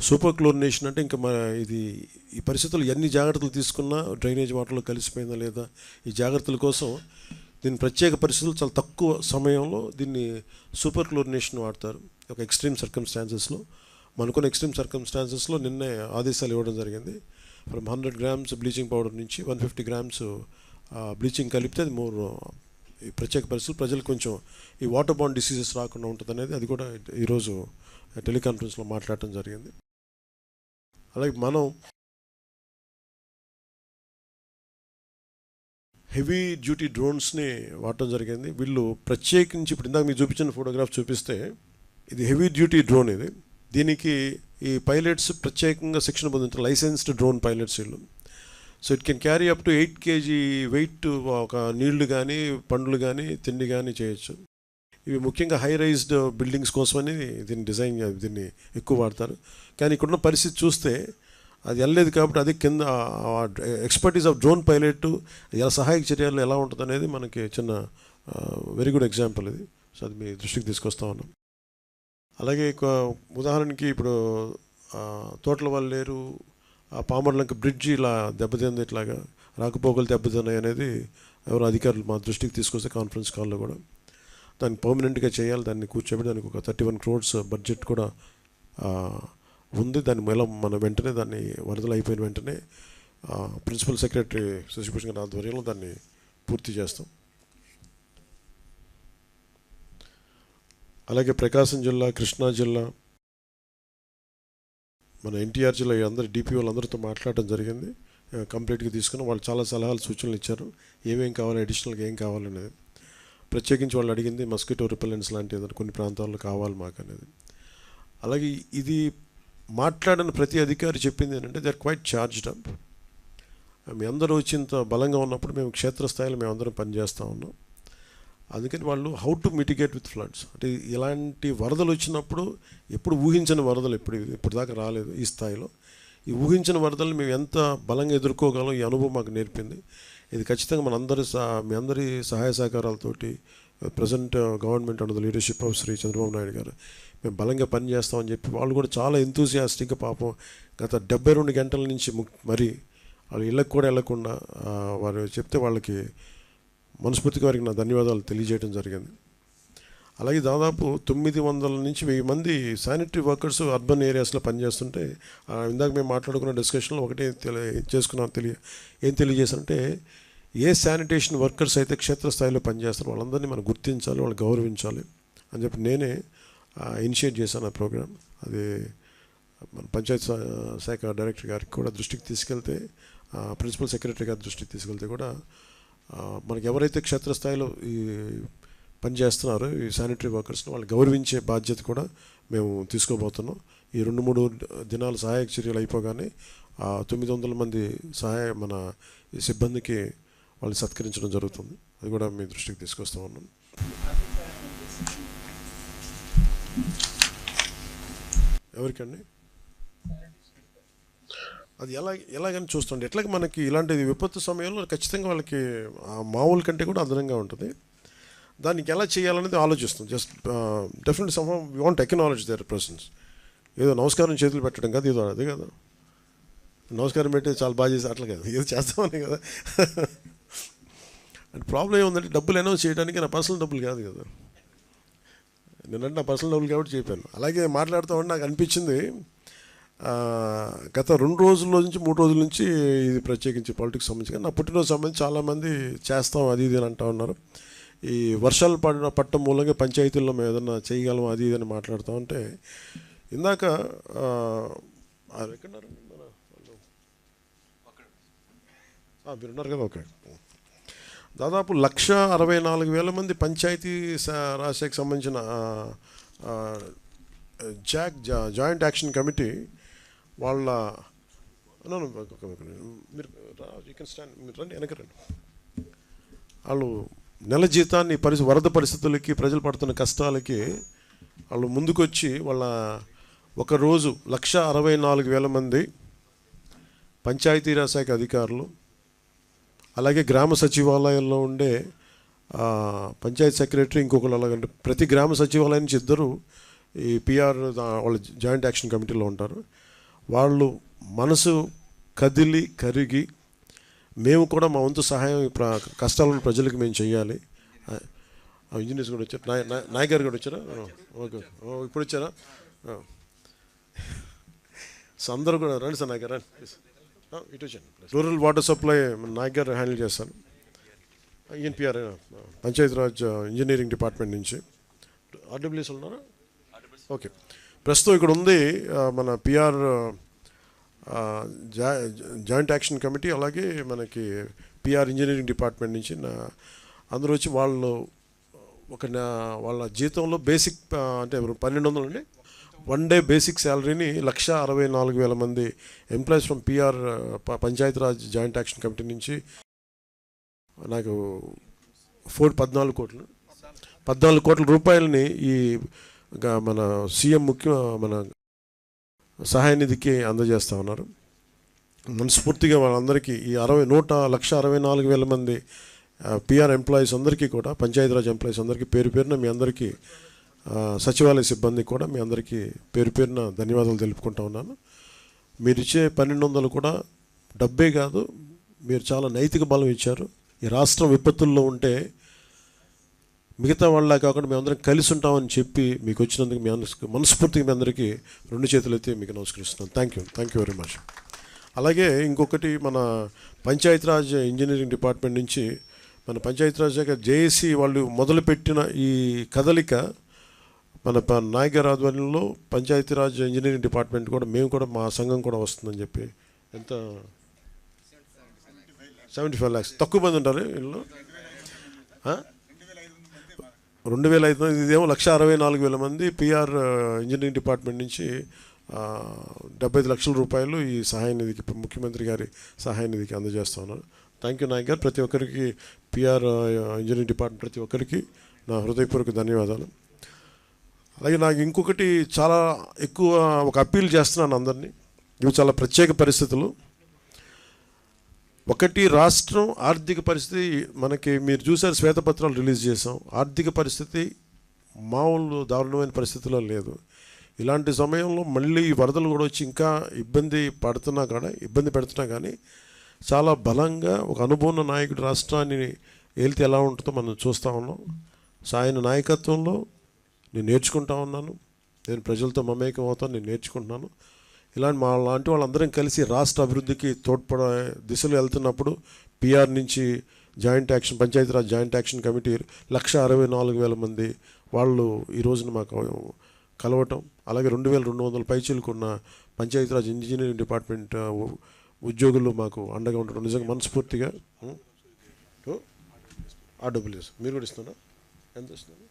సూపర్ క్లోరినేషన్ అంటే ఇంకా ఈ పరిస్థితులు ఎన్ని జాగ్రత్తలు తీసుకున్నా డ్రైనేజ్ వాటర్లో కలిసిపోయిందా లేదా ఈ జాగ్రత్తల కోసం దీని ప్రత్యేక పరిస్థితులు చాలా తక్కువ సమయంలో దీన్ని సూపర్ క్లోరినేషన్ వాడతారు. ఒక ఎక్స్ట్రీమ్ సర్కమ్స్టాన్సెస్లో మనకున్న ఎక్స్ట్రీమ్ సర్కమ్స్టాన్సెస్లో నిన్నే ఆదేశాలు ఇవ్వడం జరిగింది. ఫ్రమ్ 100 grams బ్లీచింగ్ పౌడర్ నుంచి 150 grams బ్లీచింగ్ కలిపితే అది ఈ ప్రత్యేక పరిస్థితులు ప్రజలు కొంచెం ఈ వాటర్ బార్న్ డిసీజెస్ రాకుండా ఉంటుంది అనేది అది కూడా ఈరోజు టెలికాన్ఫరెన్స్లో మాట్లాడటం జరిగింది. అలాగే మనం హెవీ డ్యూటీ డ్రోన్స్ని వాడటం జరిగింది. వీళ్ళు ప్రత్యేకించి ఇప్పుడు ఇందాక మీకు చూపించిన ఫోటోగ్రాఫ్ చూపిస్తే ఇది హెవీ డ్యూటీ డ్రోన్. ఇది దీనికి ఈ పైలట్స్ ప్రత్యేకంగా శిక్షణ పొందిన లైసెన్స్డ్ డ్రోన్ పైలట్స్ వీళ్ళు. So it can carry up to 8 kg weight, ఒక నీళ్లు కానీ పండ్లు కానీ తిండి కానీ చేయొచ్చు. ఇవి ముఖ్యంగా హై రైజ్డ్ బిల్డింగ్స్ కోసమని దీన్ని ఎక్కువ వాడతారు. కానీ ఇక్కడున్న పరిస్థితి చూస్తే అది వెళ్ళలేదు కాబట్టి అది కింద ఎక్స్పర్టీస్ ఆఫ్ డ్రోన్ పైలట్ ఎలా సహాయక చర్యలు ఎలా ఉంటుంది అనేది మనకి చిన్న వెరీ గుడ్ ఎగ్జాంపుల్ ఇది. సో అది మీ దృష్టికి తీసుకొస్తా ఉన్నాం. అలాగే ఉదాహరణకి ఇప్పుడు తోటల వల్లేరు, పామర్లంక బ్రిడ్జి ఇలా దెబ్బతింది, ఇట్లాగా రాకపోకలు దెబ్బతిన్నాయి అనేది ఎవరు అధికారులు మా దృష్టికి తీసుకొస్తే కాన్ఫరెన్స్ కాల్లో కూడా దాన్ని పర్మనెంట్గా చేయాలి. దాన్ని కూర్చోబెట్టి దానికి ఒక 31 crores బడ్జెట్ కూడా ఉంది. దాని మూలం మన వెంటనే దాన్ని వరదలు అయిపోయిన వెంటనే ప్రిన్సిపల్ సెక్రటరీ శశిభూషణ్ గారి ఆధ్వర్యంలో దాన్ని పూర్తి చేస్తాం. అలాగే ప్రకాశం జిల్లా, కృష్ణా జిల్లా, మన ఎన్టీఆర్ జిల్లా అందరు డిపి వాళ్ళందరితో మాట్లాడటం జరిగింది. కంప్లీట్గా తీసుకుని వాళ్ళు చాలా సలహాలు సూచనలు ఇచ్చారు, ఏమేం కావాలి, అడిషనల్గా ఏం కావాలనేది. ప్రత్యేకించి వాళ్ళు అడిగింది మస్కిటో రిపెలెంట్స్ లాంటి ఏదైనా కొన్ని ప్రాంతాల్లో కావాలి మాకు అనేది. అలాగే ఇది మాట్లాడిన ప్రతి అధికారి చెప్పింది ఏంటంటే they are quite charged up. మీ అందరూ వచ్చి ఇంత బలంగా ఉన్నప్పుడు మేము క్షేత్రస్థాయిలో మేము అందరం పనిచేస్తూ ఉన్నాం. అందుకని వాళ్ళు how to mitigate with floods, అంటే ఇలాంటి వరదలు వచ్చినప్పుడు ఎప్పుడు ఊహించని వరదలు ఇప్పుడు దాకా రాలేదు ఈ స్థాయిలో. ఈ ఊహించిన వరదలు మేము ఎంత బలంగా ఎదుర్కోగలం ఈ అనుభవం మాకు నేర్పింది. ఇది ఖచ్చితంగా మీ అందరి సహాయ సహకారాలతోటి present government under the leadership of Shri Chandrababu Naidu గారు మేము బలంగా పనిచేస్తామని చెప్పి వాళ్ళు కూడా చాలా ఎంతూసియాస్టిక్గా పాపం గత 72 గంటల నుంచి మరి వాళ్ళు ఇళ్ళకు కూడా వెళ్ళకుండా వారు చెప్తే వాళ్ళకి మనస్ఫూర్తిగా వారికి నా ధన్యవాదాలు తెలియజేయడం జరిగింది. అలాగే దాదాపు 900 నుంచి 1000 మంది శానిటరీ వర్కర్స్ అర్బన్ ఏరియాస్లో పనిచేస్తుంటే ఇందాక మేము మాట్లాడుకున్న డిస్కషన్లో ఒకటే ఏం తెలియజేశారంటే ఏ శానిటేషన్ వర్కర్స్ అయితే క్షేత్రస్థాయిలో పనిచేస్తారో వాళ్ళందరినీ మనం గుర్తించాలి, వాళ్ళు గౌరవించాలి అని చెప్పి నేనే ఇనిషియేట్ చేశాను ఆ ప్రోగ్రామ్. అది మన పంచాయత్ శాఖ డైరెక్టర్ గారికి కూడా దృష్టికి తీసుకెళ్తే, ప్రిన్సిపల్ సెక్రటరీ గారి దృష్టికి తీసుకెళ్తే కూడా మనకి ఎవరైతే క్షేత్రస్థాయిలో ఈ పనిచేస్తున్నారో ఈ శానిటరీ వర్కర్స్ని వాళ్ళు గౌరవించే బాధ్యత కూడా మేము తీసుకోబోతున్నాం. ఈ 2-3 దినాలు సహాయక చర్యలు అయిపోగానే 900 మంది మన ఈ సిబ్బందికి వాళ్ళు సత్కరించడం జరుగుతుంది. అది కూడా మీ దృష్టికి తీసుకొస్తా ఉన్నాం. ఎవరికండి అది ఎలాగని చూస్తుండే ఎట్లాగ మనకి ఇలాంటి విపత్తు సమయంలో ఖచ్చితంగా వాళ్ళకి మామూలు కంటే కూడా అదనంగా ఉంటుంది. దానికి ఎలా చేయాలనేది ఆలోచిస్తాం. Just definitely some we want acknowledge their presence. ఏదో నమస్కారం చేతులు పెట్టడం కాదు, ఏదో అదే కదా నమస్కారం పెట్టి చాలా బాగా చేసి అట్లా కదా ఏదో చేస్తామని కదా. అండ్ ప్రాబ్లం ఏముందంటే డబ్బులు అనౌన్స్ చేయడానికి నా పర్సనల్ డబ్బులు కాదు కదా, నేనంటే నా పర్సనల్ డబ్బులు కాబట్టి చెప్పాను. అలాగే మాట్లాడుతూ ఉంటే నాకు అనిపించింది గత 2 రోజుల నుంచి 3 రోజుల నుంచి ఇది ప్రత్యేకించి పాలిటిక్స్ సంబంధించి నా పుట్టినరోజు సంబంధించి చాలామంది చేస్తాం అది ఇది అని అంటూ ఉన్నారు. ఈ వర్షాలు పట్టడం మూలంగా పంచాయతీల్లో మేము ఏదన్నా చేయగలం అది ఇది అని మాట్లాడుతూ ఉంటే ఇందాక ఎక్కడున్నారండి మీరున్నారు కదా. ఓకే, దాదాపు 164,000 మంది పంచాయతీ రాజ్ శాఖకు సంబంధించిన జాయింట్ యాక్షన్ కమిటీ వాళ్ళ మీరు రండి వెనక రండి. వాళ్ళు నెల జీతాన్ని వరద పరిస్థితులకి ప్రజలు పడుతున్న కష్టాలకి వాళ్ళు ముందుకొచ్చి వాళ్ళ ఒకరోజు 164,000 మంది పంచాయతీరాజ్ శాఖ అధికారులు, అలాగే గ్రామ సచివాలయంలో ఉండే పంచాయతీ సెక్రటరీ, ఇంకొకరు అలాగంటే ప్రతి గ్రామ సచివాలయం నుంచి 2 ఈ పిఆర్ వాళ్ళ జాయింట్ యాక్షన్ కమిటీలో ఉంటారు. వాళ్ళు మనసు కరిగి మేము కూడా మా వంతు సహాయం కష్టాలను ప్రజలకు మేము చేయాలి. ఇంజనీర్స్ కూడా వచ్చారు, నాయక్ గారు కూడా వచ్చారా? ఓకే, ఇప్పుడు వచ్చారా? సో అందరూ కూడా రండి సార్, నాయక్ గారు రండి, ఇటు వచ్చాను. రూరల్ వాటర్ సప్లై నాయక్ గారు హ్యాండిల్ చేస్తారు. ఈఎన్పిఆర్ పంచాయతీరాజ్ ఇంజనీరింగ్ డిపార్ట్మెంట్ నుంచి. ఆర్డబ్ల్యూఎస్ ఉన్నారా? ఓకే, ప్రస్తుతం ఇక్కడ ఉంది మన పిఆర్ జాయింట్ యాక్షన్ కమిటీ, అలాగే మనకి పిఆర్ ఇంజనీరింగ్ డిపార్ట్మెంట్ నుంచి అందరూ వచ్చి వాళ్ళు వాళ్ళ జీతంలో బేసిక్ అంటే 1200 అండి, 1 డే బేసిక్ శాలరీని 1,64,000 మంది employees from PR Panchayati Raj joint action committee నుంచి నాకు 14 కోట్ల రూపాయలని ఈ మన సీఎం మన సహాయ నిధికి అందజేస్తూ ఉన్నారు. మనస్ఫూర్తిగా వాళ్ళందరికీ ఈ 1,64,000 మంది పిఆర్ ఎంప్లాయీస్ అందరికీ కూడా, పంచాయతీరాజ్ ఎంప్లాయీస్ అందరికీ పేరు పేరున మీ అందరికీ, సచివాలయ సిబ్బంది కూడా మీ అందరికీ పేరు పేరున ధన్యవాదాలు తెలుపుకుంటా ఉన్నాను. మీరు ఇచ్చే 1200 కూడా డబ్బే కాదు, మీరు చాలా నైతిక బలం ఇచ్చారు. ఈ రాష్ట్రం విపత్తుల్లో ఉంటే మిగతా వాళ్ళ కాకుండా మేమందరం కలిసి ఉంటామని చెప్పి మీకు వచ్చినందుకు మీ మనస్ఫూర్తిగా మీ అందరికీ 2 చేతులు ఎత్తి మీకు నమస్కరిస్తున్నాను. Thank you very much. అలాగే ఇంకొకటి, మన పంచాయతీరాజ్ ఇంజనీరింగ్ డిపార్ట్మెంట్ నుంచి మన పంచాయతీరాజ్ శాఖ జేఏసీ వాళ్ళు మొదలుపెట్టిన ఈ కదలిక, మన నాయక్ గారి ఆధ్వర్యంలో పంచాయతీరాజ్ ఇంజనీరింగ్ డిపార్ట్మెంట్ కూడా మేము కూడా మా సంఘం కూడా వస్తుందని చెప్పి, ఎంత 75 lakhs, తక్కువ మంది ఉంటారు వీళ్ళు, 2,500, ఇదేమో 1,64,000 మంది పిఆర్ ఇంజనీరింగ్ డిపార్ట్మెంట్ నుంచి 75 లక్షల రూపాయలు ఈ సహాయ నిధికి, ముఖ్యమంత్రి గారి సహాయ నిధికి అందజేస్తా ఉన్నారు. థ్యాంక్ యూ నాయక్ గారు. ప్రతి ఒక్కరికి పిఆర్ ఇంజనీరింగ్ డిపార్ట్మెంట్ ప్రతి ఒక్కరికి నా హృదయపూర్వక ధన్యవాదాలు. అలాగే నాకు ఇంకొకటి చాలా ఎక్కువ ఒక అప్పీల్ చేస్తున్నాను అందరినీ. ఇవి చాలా ప్రత్యేక పరిస్థితులు. ఒకటి, రాష్ట్రం ఆర్థిక పరిస్థితి మనకి, మీరు చూసారు శ్వేతపత్రాలు రిలీజ్ చేసాం, ఆర్థిక పరిస్థితి మామూలు దారుణమైన పరిస్థితిలో లేదు. ఇలాంటి సమయంలో మళ్ళీ ఈ వరదలు కూడా వచ్చి ఇంకా ఇబ్బంది పెడుతున్నా కానీ చాలా బలంగా ఒక అనుభవం నాయకుడు రాష్ట్రాన్ని ఏలితే ఎలా ఉంటుందో మనం చూస్తూ ఉన్నాం. ఆయన నాయకత్వంలో నేను నేర్చుకుంటా ఉన్నాను, నేను ప్రజలతో మమేకం అవుతాను, నేను నేర్చుకుంటున్నాను. లాంటి వాళ్ళందరం కలిసి రాష్ట్ర అభివృద్ధికి తోడ్పడే దిశలో వెళ్తున్నప్పుడు పిఆర్ నుంచి పంచాయతీరాజ్ జాయింట్ యాక్షన్ కమిటీ 1,64,000 మంది వాళ్ళు ఈ రోజున మాకు కలవటం, అలాగే 2,200 పైచీలకున్న పంచాయతీరాజ్ ఇంజనీరింగ్ డిపార్ట్మెంట్ ఉద్యోగులు మాకు అండగా ఉండడం నిజంగా మనస్ఫూర్తిగా. RWS మీరు కూడా ఇస్తున్నా? ఎంత ఇస్తున్నారు?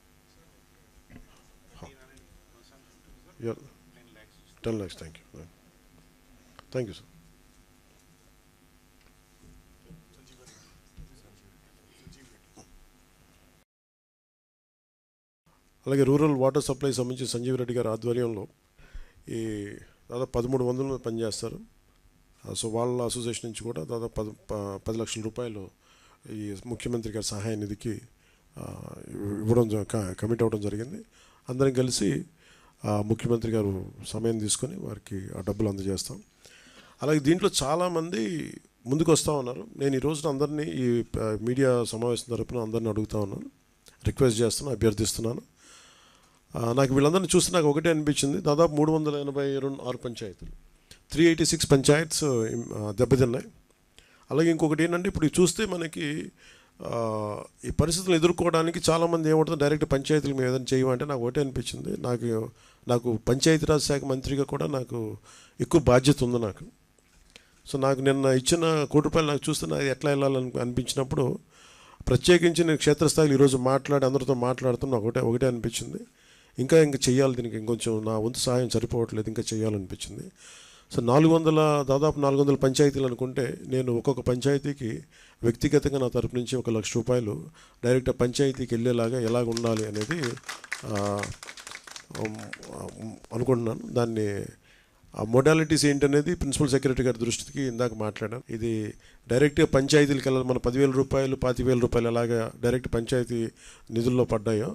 10 lakhs. Thank you sir. అలాగే రూరల్ వాటర్ సప్లై సంబంధించి సంజీవ్ రెడ్డి గారి ఆధ్వర్యంలో ఈ దాదాపు 1,300 పనిచేస్తారు. సో వాళ్ళ అసోసియేషన్ నుంచి కూడా దాదాపు 10 లక్షల రూపాయలు ఈ ముఖ్యమంత్రి గారి సహాయ నిధికి కమిట్ అవ్వడం జరిగింది. అందరం కలిసి ముఖ్యమంత్రి గారు సమయం తీసుకొని వారికి ఆ డబ్బులు అందజేస్తాం. అలాగే దీంట్లో చాలామంది ముందుకు వస్తూ ఉన్నారు. నేను ఈ రోజున అందరినీ ఈ మీడియా సమావేశం తరపున అందరినీ అడుగుతూ ఉన్నాను, రిక్వెస్ట్ చేస్తున్నాను, అభ్యర్థిస్తున్నాను. నాకు వీళ్ళందరినీ చూస్తే నాకు ఒకటే అనిపించింది, దాదాపు 386 పంచాయతీలు, 386 పంచాయత్స్ దెబ్బతిన్నాయి. అలాగే ఇంకొకటి ఏంటంటే, ఇప్పుడు చూస్తే మనకి ఈ పరిస్థితులను ఎదుర్కోవడానికి చాలామంది ఏమంటుంది, డైరెక్ట్ పంచాయతీల మీద ఏదైనా చేయమంటే నాకు ఒకటే అనిపించింది, నాకు పంచాయతీరాజ్ శాఖ మంత్రిగా కూడా నాకు ఎక్కువ బాధ్యత ఉంది నాకు. సో నాకు నిన్న ఇచ్చిన ₹1,00,00,000 నాకు చూస్తే నాకు ఎట్లా వెళ్ళాలని అనిపించినప్పుడు, ప్రత్యేకించి నేను క్షేత్రస్థాయిలో ఈరోజు అందరితో మాట్లాడుతున్నా ఒకటే అనిపించింది, ఇంకా చెయ్యాలి, దీనికి ఇంకొంచెం నా వంతు సహాయం సరిపోవట్లేదు, ఇంకా చేయాలనిపించింది. సో దాదాపు 400 పంచాయతీలు అనుకుంటే, నేను ఒక్కొక్క పంచాయతీకి వ్యక్తిగతంగా నా తరపు నుంచి ₹1,00,000 డైరెక్ట్ పంచాయతీకి వెళ్ళేలాగా ఎలాగ ఉండాలి అనేది అనుకుంటున్నాను. దాన్ని ఆ మోడాలిటీస్ ఏంటనేది ప్రిన్సిపల్ సెక్రటరీ గారి దృష్టికి ఇందాక మాట్లాడాను. ఇది డైరెక్ట్గా పంచాయతీలకు వెళ్ళాలి. మన ₹10,000 ₹25,000 ఎలాగా డైరెక్ట్ పంచాయతీ నిధుల్లో పడ్డాయో,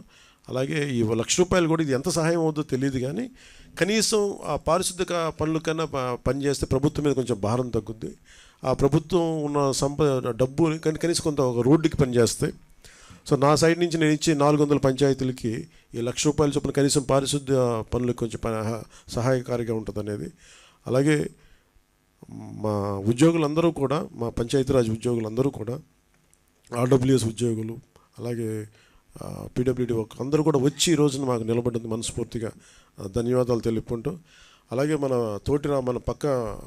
అలాగే ఈ ₹1,00,000 కూడా ఇది ఎంత సహాయం అవుతుందో తెలియదు, కానీ కనీసం ఆ పారిశుద్ధ్య పనుల కన్నా పనిచేస్తే ప్రభుత్వం మీద కొంచెం భారం తగ్గుద్ది. ఆ ప్రభుత్వం ఉన్న డబ్బు కనీసం కొంత ఒక రోడ్డుకి పనిచేస్తాయి. సో నా సైడ్ నుంచి నేను ఇచ్చే 400 పంచాయతీలకి ఈ ₹1,00,000 చొప్పున కనీసం పారిశుద్ధ్య పనులకు కొంచెం సహాయకారిగా ఉంటుంది అనేది. అలాగే మా ఉద్యోగులందరూ కూడా, మా పంచాయతీరాజ్ ఉద్యోగులందరూ కూడా, RWS ఉద్యోగులు, అలాగే PWD అందరూ కూడా వచ్చి ఈ రోజున మాకు నిలబడ్డందుకు మనస్ఫూర్తిగా ధన్యవాదాలు తెలుపుకుంటూ, అలాగే మన మన పక్క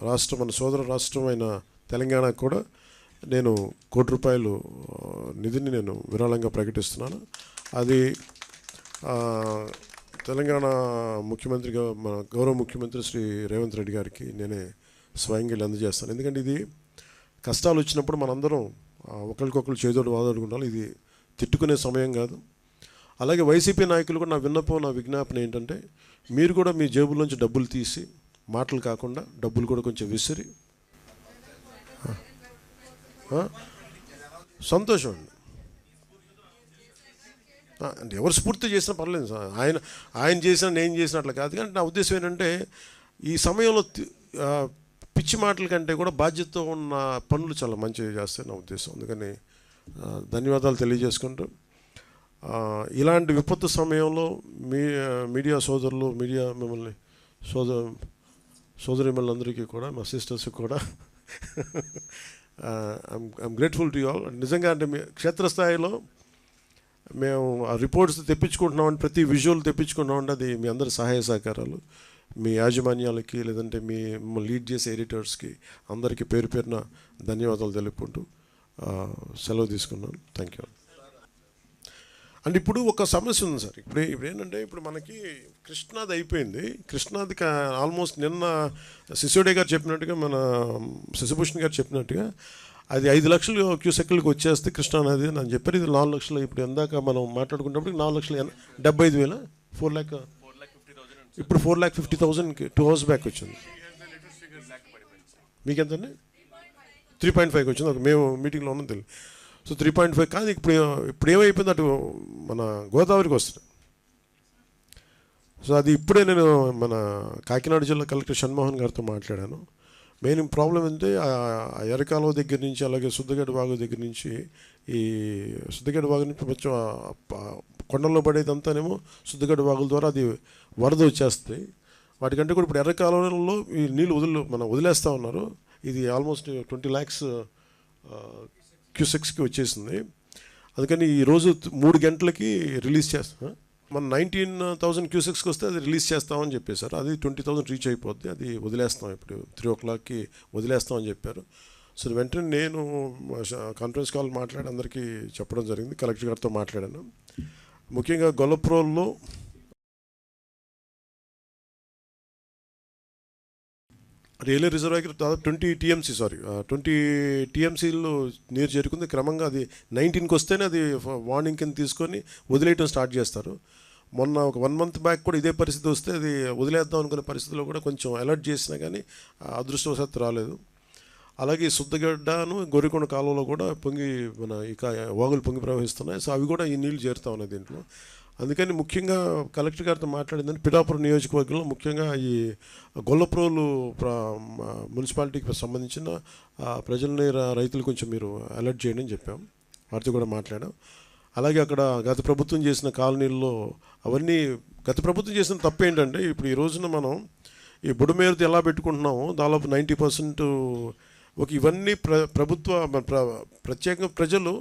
రాష్ట్రం, మన సోదర రాష్ట్రమైన తెలంగాణకు కూడా నేను ₹1 కోటి నిధిని నేను విరాళంగా ప్రకటిస్తున్నాను. అది తెలంగాణ ముఖ్యమంత్రిగా మన గౌరవ ముఖ్యమంత్రి శ్రీ రేవంత్ రెడ్డి గారికి నేనే స్వయంగా వెళ్ళి అందజేస్తాను. ఎందుకంటే ఇది కష్టాలు వచ్చినప్పుడు మనందరం ఒకరికొకరు చేదోడు వాదోడుకుంటాం. ఇది తిట్టుకునే సమయం కాదు. అలాగే వైసీపీ నాయకులు కూడా నా విన్నపం, నా విజ్ఞాపన ఏంటంటే, మీరు కూడా మీ జేబుల్లోంచి డబ్బులు తీసి, మాటలు కాకుండా డబ్బులు కూడా కొంచెం విసిరి, సంతోషం అండి. అంటే ఎవరు స్ఫూర్తి చేసినా పర్లేదు సార్. ఆయన చేసినా నేను చేసిన అట్లా కాదు. కానీ నా ఉద్దేశం ఏంటంటే, ఈ సమయంలో పిచ్చి మాటల కంటే కూడా బాధ్యతతో ఉన్న పనులు చాలా మంచిగా చేస్తాయి నా ఉద్దేశం. అందుకని ధన్యవాదాలు తెలియజేసుకుంటూ, ఇలాంటి విపత్తు సమయంలో మీడియా సోదరులు, మిమ్మల్ని సోదరిమణులందరికీ కూడా, మా సిస్టర్స్కి కూడా I'm grateful to you all. నిజంగా అంటే క్షేత్రస్థాయిలో మేము ఆ రిపోర్ట్స్ తెప్పించుకుంటున్నామంటే, ప్రతి విజువల్ తెప్పించుకుంటున్నామంటే అది మీ అందరి సహాయ సహకారాలు, మీ యాజమాన్యాలకి, లేదంటే మిమ్మల్ని లీడ్ చేసే ఎడిటర్స్కి అందరికీ పేరు పేరున ధన్యవాదాలు తెలుపుకుంటూ సెలవు తీసుకున్నాను. Thank you. అంటే ఇప్పుడు ఒక సమస్య ఉంది సార్. ఇప్పుడు ఏంటంటే, ఇప్పుడు మనకి కృష్ణాది అయిపోయింది. కృష్ణాది ఆల్మోస్ట్ నిన్న సిసోడే గారు చెప్పినట్టుగా, మన శశిభూషణ్ గారు చెప్పినట్టుగా, అది 5 లక్షలు క్యూసెక్లకు వచ్చేస్తే కృష్ణానది అని చెప్పారు. ఇది 4 లక్షలు. ఇప్పుడు ఎందాక మనం మాట్లాడుకున్నప్పుడు 4,75,000 4 లాక్, ఇప్పుడు 4,50,000కి 2 hours బ్యాక్ వచ్చింది. మీకెంతండి? 3.5కి వచ్చింది. ఒక మేము మీటింగ్లో ఉన్నాం తెలియదు. సో 3.5 కాదు. ఇప్పుడు ఏమైపోయింది, అటు మన గోదావరికి వస్తుంది. సో అది ఇప్పుడే నేను మన కాకినాడ జిల్లా కలెక్టర్ షణ్మోహన్ గారితో మాట్లాడాను. మెయిన్ ప్రాబ్లం ఏంటంటే, ఆ ఎర్రకాలువ దగ్గర నుంచి, అలాగే సుద్దగడ్డ వాగు దగ్గర నుంచి, ఈ సుద్దగడ్డ వాగు నుంచి కొంచెం కొండల్లో పడేదంతానేమో సుద్దగడ్డ వాగుల ద్వారా అది వరద వచ్చేస్తాయి. వాటికంటే కూడా ఇప్పుడు ఎర్రకాలువలో ఈ నీళ్ళు వదిలేస్తూ ఉన్నారు. ఇది ఆల్మోస్ట్ 20 lakhs క్యూసెక్స్కి వచ్చేసింది. అందుకని ఈరోజు 3 గంటలకి రిలీజ్ చేస్తాం. మన 19,000 క్యూసెక్స్కి వస్తే అది రిలీజ్ చేస్తామని చెప్పేశారు. అది 20,000 రీచ్ అయిపోద్ది. అది వదిలేస్తాం, ఇప్పుడు 3 o'clockకి వదిలేస్తామని చెప్పారు. సో వెంటనే నేను కాన్ఫరెన్స్ కాల్ మాట్లాడి అందరికీ చెప్పడం జరిగింది. కలెక్టర్ గారితో మాట్లాడాను. ముఖ్యంగా గొల్లప్రోల్లో రైల్వే రిజర్వాయర్కి దాదాపు 20 TMCలు నీరు చేరుకుంది. క్రమంగా అది 19కి వస్తేనే అది వార్నింగ్ కింద తీసుకొని వదిలేయటం స్టార్ట్ చేస్తారు. మొన్న ఒక 1 month బ్యాక్ కూడా ఇదే పరిస్థితి వస్తే అది వదిలేద్దాం అనుకునే పరిస్థితిలో కూడా కొంచెం అలర్ట్ చేసినా కానీ అదృష్టవశాత్తు రాలేదు. అలాగే సుద్దగడ్డను గొర్రెకొండ కాలువలో కూడా మన వాగులు పొంగి ప్రవహిస్తున్నాయి. సో అవి కూడా ఈ నీళ్లు చేరుతా ఉన్నాయి దీంట్లో. అందుకని ముఖ్యంగా కలెక్టర్ గారితో మాట్లాడిందని, పిఠాపురం నియోజకవర్గంలో ముఖ్యంగా ఈ గొల్లప్రోలు మున్సిపాలిటీకి సంబంధించిన ప్రజలని, రైతులు కొంచెం మీరు అలర్ట్ చేయండి అని చెప్పాం. వారితో కూడా మాట్లాడాం. అలాగే అక్కడ గత ప్రభుత్వం చేసిన కాలనీల్లో అవన్నీ, గత ప్రభుత్వం చేసిన తప్పు ఏంటంటే, ఇప్పుడు ఈ రోజున మనం ఈ బుడమేరుతో ఎలా పెట్టుకుంటున్నామో దాదాపు 90% ఇవన్నీ ప్రత్యేకంగా ప్రజలు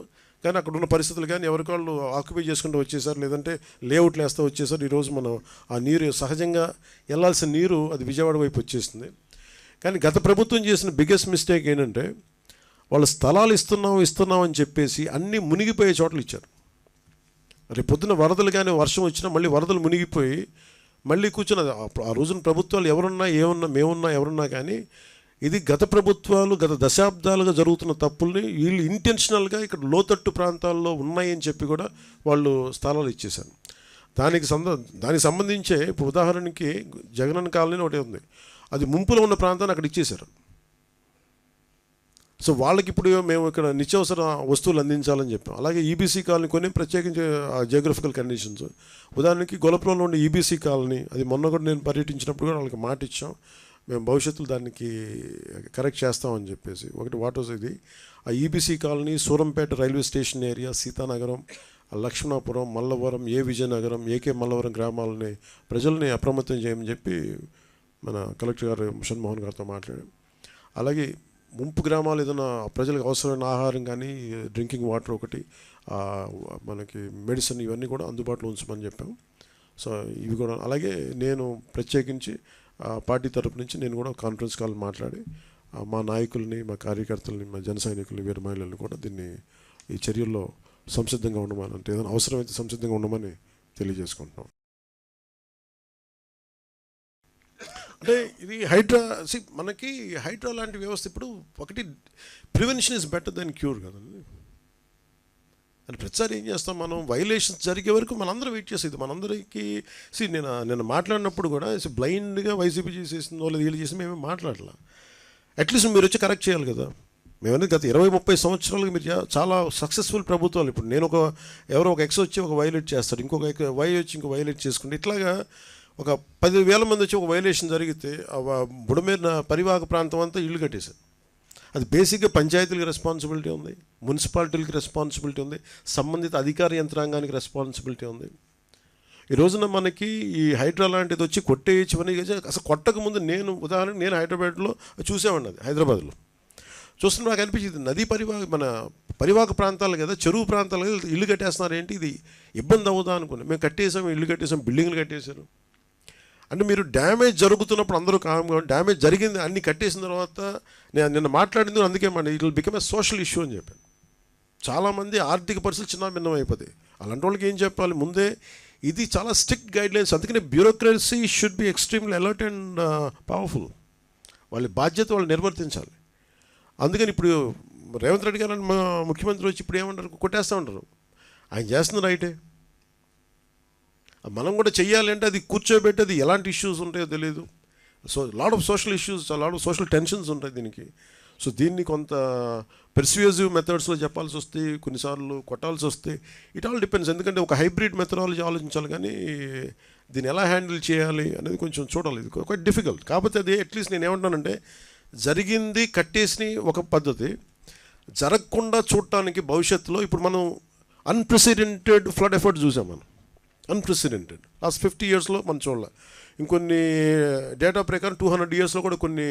కానీ అక్కడ ఉన్న పరిస్థితులు కానీ ఎవరికాళ్ళు ఆక్యుపై చేసుకుంటూ వచ్చేసారు, లేదంటే లేఅవుట్లు వేస్తూ వచ్చేసారు. ఈరోజు మనం ఆ నీరు సహజంగా వెళ్ళాల్సిన నీరు అది విజయవాడ వైపు వచ్చేసింది. కానీ గత ప్రభుత్వం చేసిన బిగ్గెస్ట్ మిస్టేక్ ఏంటంటే, వాళ్ళు స్థలాలు ఇస్తున్నాం అని చెప్పేసి అన్నీ మునిగిపోయే చోట్ల ఇచ్చారు. రేపు పొద్దున వరదలు కానీ వర్షం వచ్చినా మళ్ళీ వరదలు మునిగిపోయి మళ్ళీ కూర్చున్న ఆ రోజున ప్రభుత్వాలు మేమున్నా ఎవరున్నా కానీ, ఇది గత ప్రభుత్వాలు గత దశాబ్దాలుగా జరుగుతున్న తప్పుల్ని వీళ్ళు ఇంటెన్షనల్గా ఇక్కడ లోతట్టు ప్రాంతాల్లో ఉన్నాయని చెప్పి కూడా వాళ్ళు స్థలాలు ఇచ్చేశారు. దానికి సంబంధించే ఇప్పుడు ఉదాహరణకి జగనన్న కాలనీ ఒకటి ఉంది, అది ముంపులో ఉన్న ప్రాంతాన్ని అక్కడ ఇచ్చేశారు. సో వాళ్ళకి ఇప్పుడు మేము ఇక్కడ నిత్యావసర వస్తువులు అందించాలని చెప్పాం. అలాగే ఈబీసీ కాలనీ కొన్ని ప్రత్యేకించి జియోగ్రఫికల్ కండిషన్స్, ఉదాహరణకి గొల్లపురంలో ఉండే ఈబీసీ కాలనీ, అది మొన్న కూడా నేను పర్యటించినప్పుడు కూడా వాళ్ళకి మాట ఇచ్చాం, మేము భవిష్యత్తులో దానికి కరెక్ట్ చేస్తామని చెప్పేసి. ఒకటి వాటర్స్ ఇది ఆ EBC colony, Surampeta railway station area, Sitanagaram, Lakshmanapuram, Mallavaram, Vizianagaram, AK Mallavaram గ్రామాలని ప్రజల్ని అప్రమత్తం చేయమని చెప్పి మన కలెక్టర్ గారు షణ్మోహన్ గారితో మాట్లాడాం. అలాగే ముంపు గ్రామాలు ఏదైనా ప్రజలకు అవసరమైన ఆహారం కానీ, డ్రింకింగ్ వాటర్ ఒకటి, మనకి మెడిసిన్ ఇవన్నీ కూడా అందుబాటులో ఉంచమని చెప్పాం. సో ఇవి కూడా అలాగే నేను ప్రత్యేకించి పార్టీ తరపు నుంచి నేను కూడా కాన్ఫరెన్స్ కాల్ మాట్లాడి మా నాయకుల్ని, మా కార్యకర్తల్ని, మా జన సైనికుల్ని, వీర మహిళల్ని కూడా దీన్ని ఈ చర్యల్లో సంసిద్ధంగా ఉండమని, అంటే ఏదైనా అవసరమైతే సంసిద్ధంగా ఉండమని తెలియజేసుకుంటున్నాం. అంటే ఇది హైడ్రా, మనకి హైడ్రా లాంటి వ్యవస్థ ఇప్పుడు ఒకటి prevention is better than cure కదండి. అని ప్రతిసారి ఏం చేస్తాం మనం, వైలేషన్స్ జరిగే వరకు మనందరం వెయిట్ చేసేది. మనందరికీ నేను మాట్లాడినప్పుడు కూడా బ్లైండ్గా వైసీపీ చేసేసిందో లేదా వీళ్ళు చేసి మేమేం మాట్లాడలా. అట్లీస్ట్ మీరు వచ్చి కరెక్ట్ చేయాలి కదా. మేమనేది గత 20-30 సంవత్సరాలుగా మీరు చాలా సక్సెస్ఫుల్ ప్రభుత్వాలు. ఇప్పుడు నేను ఎవరో ఒక ఎక్స్ వచ్చి ఒక వైలేట్ చేస్తాడు, ఇంకొక వై వచ్చి ఇంకో వైలేట్ చేసుకుంటే, ఇట్లాగా ఒక 10,000 మంది వచ్చి ఒక వైలేషన్ జరిగితే బుడమేరు పరివాహక ప్రాంతం అంతా ఇల్లు కట్టేశారు. అది బేసిక్గా పంచాయతీలకు రెస్పాన్సిబిలిటీ ఉంది, మున్సిపాలిటీలకి రెస్పాన్సిబిలిటీ ఉంది, సంబంధిత అధికార యంత్రాంగానికి రెస్పాన్సిబిలిటీ ఉంది. ఈ రోజున మనకి ఈ హైడ్రా లాంటిది వచ్చి కొట్టేయచ్చని అసలు కొట్టక ముందు ఉదాహరణకు నేను హైదరాబాద్లో చూసేవాడిని, అది హైదరాబాద్లో చూస్తున్నా నాకు అనిపించింది, నదీ పరివాహక ప్రాంతాలు కదా, చెరువు ప్రాంతాలు కదా, ఇల్లు కట్టేస్తున్నారు ఏంటి, ఇది ఇబ్బంది అవుదా అనుకున్నాం. మేము కట్టేసాం, ఇల్లు కట్టేసాం, బిల్డింగ్లు కట్టేశారు. అంటే మీరు డ్యామేజ్ జరుగుతున్నప్పుడు అందరూ కామ్గా, డ్యామేజ్ జరిగింది అన్ని కట్టేసిన తర్వాత నేను నిన్న మాట్లాడింది అందుకే it will become a social issue అని చెప్పాను. చాలామంది ఆర్థిక పరిస్థితులు చిన్న భిన్నం అయిపోతాయి. అలాంటి వాళ్ళకి ఏం చెప్పాలి, ముందే ఇది చాలా స్ట్రిక్ట్ గైడ్లైన్స్. అందుకనే bureaucracy should be extremely alert and powerful. వాళ్ళ బాధ్యత వాళ్ళు నిర్వర్తించాలి. అందుకని ఇప్పుడు రేవంత్ రెడ్డి గారు మా ముఖ్యమంత్రి వచ్చి ఇప్పుడు ఏమంటారు, కొట్టేస్తూ ఉంటారు. ఆయన చేస్తున్న రైటే, మనం కూడా చెయ్యాలి. అంటే అది కూర్చోబెట్టి అది ఎలాంటి ఇష్యూస్ ఉంటాయో తెలియదు. Lot of social issues, lot of social tensions ఉంటాయి దీనికి. దీన్ని కొంత పెర్స్యూజివ్ మెథడ్స్లో చెప్పాల్సి వస్తే, కొన్నిసార్లు కొట్టాల్సి వస్తే, ఇట్ ఆల్ డిపెండ్స్. ఎందుకంటే ఒక హైబ్రిడ్ మెథడాలజీ ఆలోచించాలి, కానీ దీన్ని ఎలా హ్యాండిల్ చేయాలి అనేది కొంచెం చూడాలి. ఇది క్వైట్ డిఫికల్ట్. కాకపోతే అది అట్లీస్ట్ నేను ఏమంటానంటే, జరిగింది కట్టేసి ఒక పద్ధతి, జరగకుండా చూడటానికి భవిష్యత్తులో ఇప్పుడు మనం అన్ప్రెసిడెంటెడ్ ఫ్లడ్ ఎఫర్ట్ చూసాం. మనం అన్ప్రెసిడెంటెడ్ లాస్ట్ 50 yearsలో మనం చూడాలి. ఇంకొన్ని డేటా ప్రకారం 200 yearsలో కూడా కొన్ని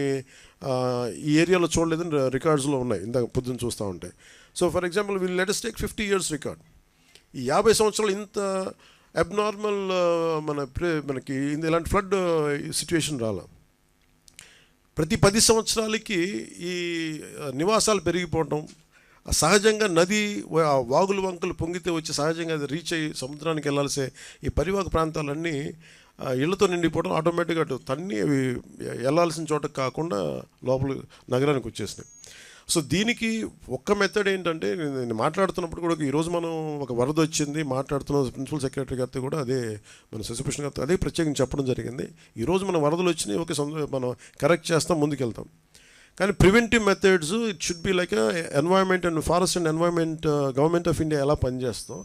ఈ ఏరియాలో చూడలేదని రికార్డ్స్లో ఉన్నాయి. ఇందాక పొద్దున్న చూస్తూ ఉంటాయి. For example let us take 50 years record. ఈ 50 సంవత్సరాలు ఇంత అబ్నార్మల్ మనకి ఇలాంటి ఫ్లడ్ సిచ్యువేషన్ రాలా. ప్రతి 10 సంవత్సరాలకి ఈ నివాసాలు పెరిగిపోవటం, సహజంగా నది వాగులు వంకలు పొంగితే వచ్చి సహజంగా అది రీచ్ అయ్యి సముద్రానికి వెళ్ళాల్సే ఈ పరివాహక ప్రాంతాలన్నీ ఇళ్లతో నిండిపోవడం, ఆటోమేటిక్గా అటు తన్ని అవి వెళ్ళాల్సిన చోట కాకుండా లోపల నగరానికి వచ్చేసినాయి. దీనికి ఒక్క మెథడ్ ఏంటంటే, నేను మాట్లాడుతున్నప్పుడు కూడా ఈరోజు మనం ఒక వరద వచ్చింది మాట్లాడుతున్న ప్రిన్సిపల్ సెక్రటరీ గారితో కూడా అదే, మన శశిభూషణ్ గారితో అదే ప్రత్యేకంగా చెప్పడం జరిగింది. ఈరోజు మన వరదలు వచ్చినాయి, ఓకే మనం కరెక్ట్ చేస్తాం, ముందుకెళ్తాం. కానీ preventive methods it should be like environment and forest and environment government of India ఎలా పనిచేస్తాం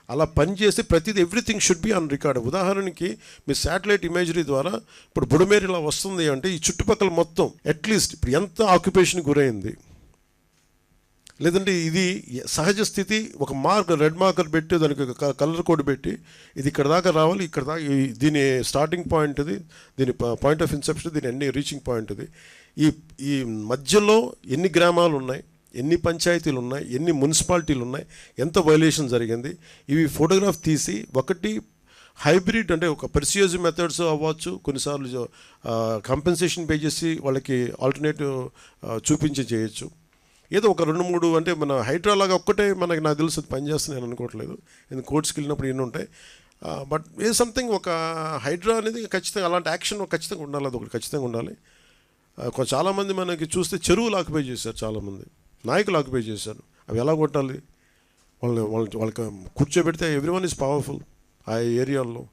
అలా పనిచేసి ప్రతిదీ everything should be on record. ఉదాహరణకి మీ శాటిలైట్ ఇమేజరీ ద్వారా ఇప్పుడు బుడమేరు ఇలా వస్తుంది అంటే ఈ చుట్టుపక్కల మొత్తం అట్లీస్ట్ ఇప్పుడు ఎంత ఆక్యుపేషన్కి గురైంది, లేదంటే ఇది సహజ స్థితి, ఒక రెడ్ మార్కర్ పెట్టి దానికి కలర్ కోడ్ పెట్టి ఇది ఇక్కడ దాకా రావాలి, ఇక్కడ దాకా దీని స్టార్టింగ్ పాయింట్ ఇది, దీని పాయింట్ ఆఫ్ ఇన్సెప్షన్, దీని ఎన్ని రీచింగ్ పాయింట్ ఇది, ఈ మధ్యలో ఎన్ని గ్రామాలు ఉన్నాయి, ఎన్ని పంచాయతీలు ఉన్నాయి, ఎన్ని మున్సిపాలిటీలు ఉన్నాయి, ఎంత వైలేషన్ జరిగింది, ఇవి ఫోటోగ్రాఫ్ తీసి ఒకటి హైబ్రిడ్ అంటే ఒక పెర్స్యూజివ్ మెథడ్స్ అవ్వచ్చు, కొన్నిసార్లు కంపెన్సేషన్ పే చేసి వాళ్ళకి ఆల్టర్నేటివ్ చూపించి చేయొచ్చు. ఏదో ఒక 2-3 అంటే మన హైడ్రాలాగా ఒక్కటే నాకు తెలుసు పనిచేస్తుంది నేను అనుకోవట్లేదు, ఎందుకు కోర్ట్స్కి వెళ్ళినప్పుడు ఎన్ని ఉంటాయి. బట్ ఏ సంథింగ్ ఒక హైడ్రా అనేది ఖచ్చితంగా అలాంటి యాక్షన్ ఖచ్చితంగా ఉండాలి, అది ఒకటి ఖచ్చితంగా ఉండాలి. చాలామంది మనకి చూస్తే చెరువులు ఆక్యుపై చేశారు, చాలామంది నాయకులు ఆక్యుపై చేశారు. అవి ఎలా కొట్టాలి, వాళ్ళకి కూర్చోబెడితే ఎవ్రీవన్ ఈజ్ పవర్ఫుల్ ఆ ఏరియాల్లో.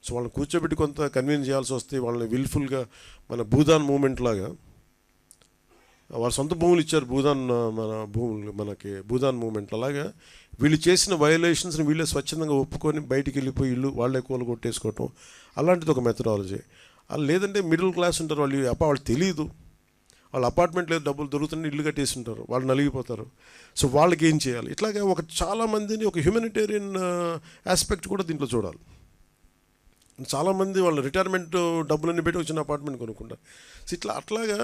వాళ్ళని కూర్చోబెట్టి కొంత కన్విన్స్ చేయాల్సి వస్తే వాళ్ళని విల్ఫుల్గా మన భూదాన్ మూమెంట్ లాగా వాళ్ళ సొంత భూములు ఇచ్చారు, మనకి భూదాన్ మూమెంట్ అలాగా వీళ్ళు చేసిన వయలేషన్స్ని వీళ్ళే స్వచ్ఛందంగా ఒప్పుకొని బయటికి వెళ్ళిపోయి ఇల్లు వాళ్ళే కూల కొట్టేసుకోవటం, అలాంటిది ఒక మెథడాలజీ. లేదంటే మిడిల్ క్లాస్ ఉంటారు, వాళ్ళు తెలియదు, వాళ్ళ అపార్ట్మెంట్ లేదు, డబ్బులు దొరుకుతుంటే ఇల్లు కట్టేసి ఉంటారు, వాళ్ళు నలిగిపోతారు. వాళ్ళకి ఏం చేయాలి, ఇట్లాగే చాలామందిని ఒక హ్యూమనిటేరియన్ ఆస్పెక్ట్ కూడా దీంట్లో చూడాలి. చాలామంది వాళ్ళు రిటైర్మెంట్ డబ్బులన్నీ పెట్టి వచ్చిన అపార్ట్మెంట్ కొనుక్కుంటారు. అట్లాగా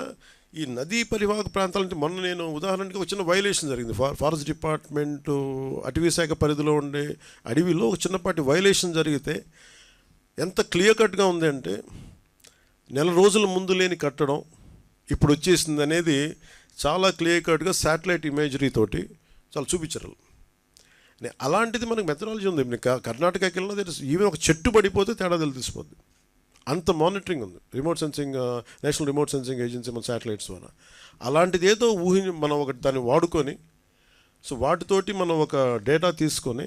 ఈ నదీ పరివాహక ప్రాంతాలంటే మొన్న నేను ఉదాహరణకి వచ్చిన వైలేషన్ జరిగింది. ఫారెస్ట్ డిపార్ట్మెంటు అటవీ శాఖ పరిధిలో ఉండే అడవిలో ఒక చిన్నపాటి వైలేషన్ జరిగితే ఎంత క్లియర్ కట్గా ఉంది అంటే, నెల రోజుల ముందు లేని కట్టడం ఇప్పుడు వచ్చేసింది అనేది చాలా క్లియర్ కట్గా శాటిలైట్ ఇమేజరీ తోటి చాలా చూపించారు. అలాంటిది మనకు మెథడాలజీ ఉంది. కర్ణాటకకి వెళ్ళినా తెలుసు, ఈవెన్ ఒక చెట్టు పడిపోతే తేడా తెలిసిపోద్ది. అంత మానిటరింగ్ ఉంది remote sensing, national remote sensing agency మన శాటిలైట్స్ వల్ల. అలాంటిది ఏదో మనం ఒకటి దాన్ని వాడుకొని, సో వాటితోటి మనం ఒక డేటా తీసుకొని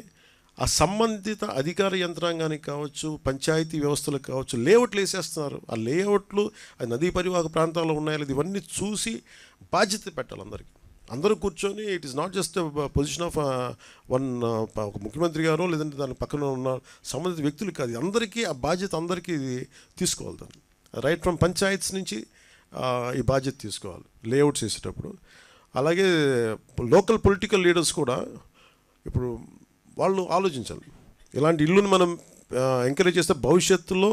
ఆ సంబంధిత అధికార యంత్రాంగానికి కావచ్చు, పంచాయతీ వ్యవస్థలకు కావచ్చు, లేఅవుట్లు వేసేస్తున్నారు. ఆ లేఅవుట్లు అది నదీ పరివాహక ప్రాంతాల్లో ఉన్నాయో లేదు ఇవన్నీ చూసి బాధ్యత పెట్టాలి అందరికీ. అందరూ కూర్చొని it is not just position of ఒక ముఖ్యమంత్రి గారో లేదంటే దాని పక్కన ఉన్న సంబంధిత వ్యక్తులు కాదు, అందరికీ ఆ బాధ్యత అందరికీ తీసుకోవాలి. దాన్ని రైట్ ఫ్రమ్ పంచాయత్స్ నుంచి ఈ బాధ్యత తీసుకోవాలి లేఅవుట్స్ వేసేటప్పుడు. అలాగే లోకల్ పొలిటికల్ లీడర్స్ కూడా ఇప్పుడు వాళ్ళు ఆలోచించాలి. ఇలాంటి ఇల్లుని మనం ఎంకరేజ్ చేస్తే భవిష్యత్తులో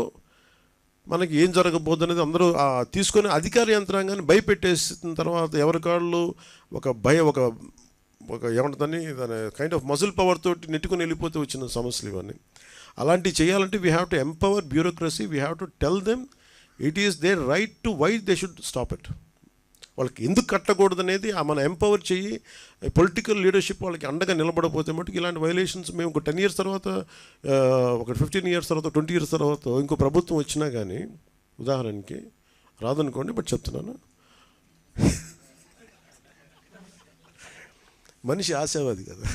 మనకి ఏం జరగబోద్దు అనేది అందరూ తీసుకొని అధికార యంత్రాంగాన్ని భయపెట్టేసిన తర్వాత ఎవరికాళ్ళు ఒక ఏమంటుందని దాని కైండ్ ఆఫ్ మజిల్ పవర్ తోటి నెట్టుకుని వెళ్ళిపోతే వచ్చిన సమస్యలు ఇవన్నీ. అలాంటివి చేయాలంటే we have to empower bureaucracy, we have to tell them it is their right to why they should stop it. వాళ్ళకి ఎందుకు కట్టకూడదు అనేది మనం ఎంపవర్ చెయ్యి. పొలిటికల్ లీడర్షిప్ వాళ్ళకి అండగా నిలబడకపోతే మటుకు ఇలాంటి వైలేషన్స్ మేము ఒక 10 years తర్వాత, ఒక 15 years తర్వాత, 20 years తర్వాత ఇంకో ప్రభుత్వం వచ్చినా కానీ ఉదాహరణకి రాదనుకోండి, బట్ చెప్తున్నాను, మనిషి ఆశావాది కదా,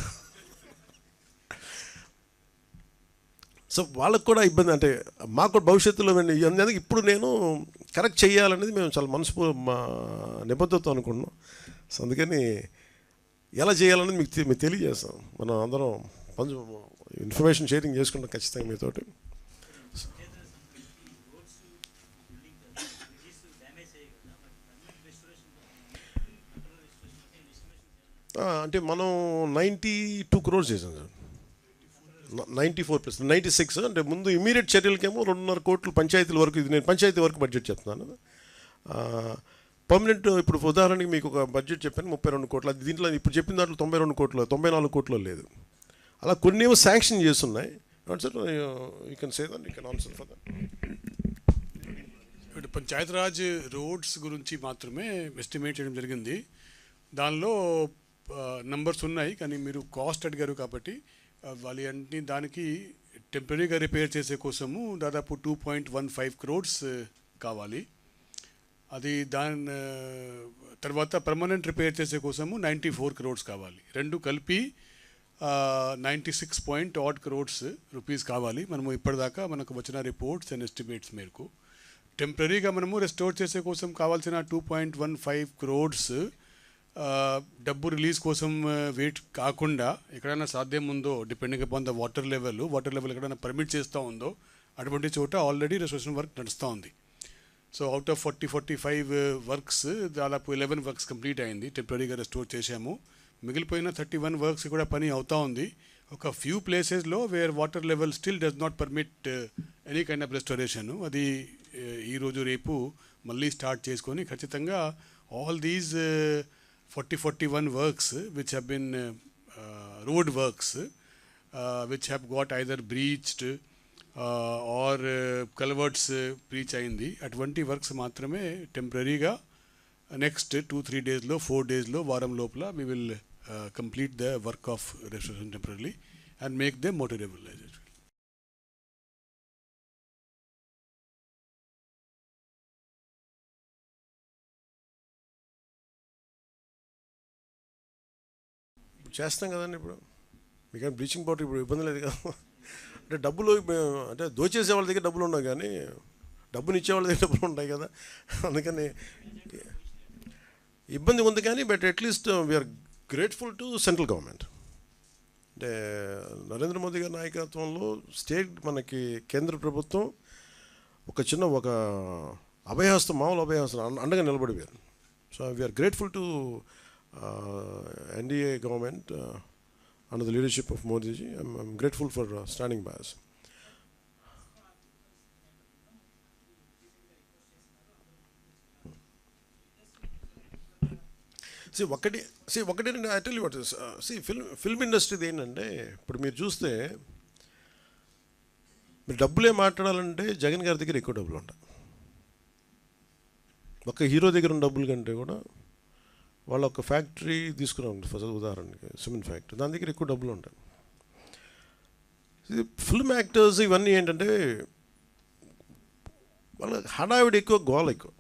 సో వాళ్ళకు కూడా ఇబ్బంది. అంటే మాకు కూడా భవిష్యత్తులో అందుకే ఇప్పుడు నేను కరెక్ట్ చేయాలనేది మేము చాలా మా నిబద్ధతతో అనుకుంటున్నాం. సో అందుకని ఎలా చేయాలనేది మీకు తెలియజేస్తాం. మనం అందరం ఇన్ఫర్మేషన్ షేరింగ్ చేసుకుంటాం ఖచ్చితంగా మీతోటి. అంటే మనం 92 crores చేసాం సార్. 94+, 96 అంటే ముందు ఇమీడియట్ చర్యలకేమో 2.5 కోట్లు పంచాయతీల వరకు. ఇది నేను పంచాయతీ వరకు బడ్జెట్ చెప్తున్నాను. పర్మనెంట్ ఇప్పుడు ఉదాహరణకి మీకు ఒక బడ్జెట్ చెప్పాను 32 కోట్లు. అది దీంట్లో ఇప్పుడు చెప్పిన దాంట్లో 92 కోట్లు, 94 కోట్లు లేదు. అలా కొన్ని ఏమో శాంక్షన్ చేస్తున్నాయి. Sir you can say that, you can answer for that. ఇప్పుడు పంచాయతీరాజ్ రోడ్స్ గురించి మాత్రమే ఎస్టిమేట్ చేయడం జరిగింది. దానిలో నంబర్స్ ఉన్నాయి, కానీ మీరు కాస్ట్ అడిగారు కాబట్టి వాళ్ళ అన్ని దానికి టెంపరీగా రిపేర్ చేసే కోసము దాదాపు 2.15 crores కావాలి. అది దాని తర్వాత పర్మనెంట్ రిపేర్ చేసే కోసము 94 crores కావాలి. రెండు కలిపి 96 crores రూపీస్ కావాలి. మనము ఇప్పటిదాకా మనకు వచ్చిన రిపోర్ట్స్ అండ్ ఎస్టిమేట్స్ మేరకు టెంపరీగా మనము రెస్టోర్ చేసే కోసం కావాల్సిన 2.15 crores డబ్బు రిలీజ్ కోసం వెయిట్ కాకుండా ఎక్కడైనా సాధ్యం ఉందో, depending upon the water level ఎక్కడైనా పర్మిట్ చేస్తూ ఉందో అటువంటి చోట ఆల్రెడీ రెస్టోరేషన్ వర్క్ నడుస్తూ ఉంది. సో అవుట్ ఆఫ్ 45 వర్క్స్ దాదాపు 11 వర్క్స్ కంప్లీట్ అయింది, టెంపరీగా రెస్టోర్ చేశాము. మిగిలిపోయిన 31 వర్క్స్ కూడా పని అవుతూ ఉంది. ఒక ఫ్యూ ప్లేసెస్లో wear water level still does not permit any kind of restoration. అది ఈరోజు రేపు మళ్ళీ స్టార్ట్ చేసుకొని ఖచ్చితంగా all these 41 works which have been road works which have got either breached or culverts breach అయింది. అటువంటి వర్క్స్ మాత్రమే టెంపరీగా నెక్స్ట్ 2-3 daysలో 4 daysలో వారం లోపల we will complete the work of restoration temporarily and make them motorable. చేస్తాం కదండి. ఇప్పుడు మీకు బ్లీచింగ్ పౌడర్ ఇప్పుడు ఇబ్బంది లేదు కదా. అంటే డబ్బులు అంటే దోచేసే వాళ్ళ దగ్గర డబ్బులు ఉన్నాయి, కానీ డబ్బుని ఇచ్చే వాళ్ళ దగ్గర డబ్బులు ఉంటాయి కదా. అందుకని ఇబ్బంది ఉంది. కానీ but at least we're grateful to central government. అంటే నరేంద్ర మోదీ గారి నాయకత్వంలో మనకి కేంద్ర ప్రభుత్వం ఒక అభయహస్తం, మామూలు అభయహస్తం అండగా నిలబడిపోయారు. So we are grateful to NDA government under the leadership of Modi ji. I'm grateful for standing by us. ఒకటి I tell you what is, film industry ఏంటంటే ఇప్పుడు మీరు చూస్తే మీరు డబ్బులే మాట్లాడాలంటే జగన్ గారి దగ్గర ఎక్కువ డబ్బులు ఉంటాయి. ఒక హీరో దగ్గర ఉన్న డబ్బుల కంటే కూడా వాళ్ళ ఒక ఫ్యాక్టరీ తీసుకున్నాం ఫస్ట్ ఉదాహరణకి, సిమెంట్ ఫ్యాక్టరీ, దాని దగ్గర ఎక్కువ డబ్బులు ఉంటాయి. ఫిల్మ్ యాక్టర్స్ ఇవన్నీ ఏంటంటే వాళ్ళ హడావిడి ఎక్కువ, గోల ఎక్కువ.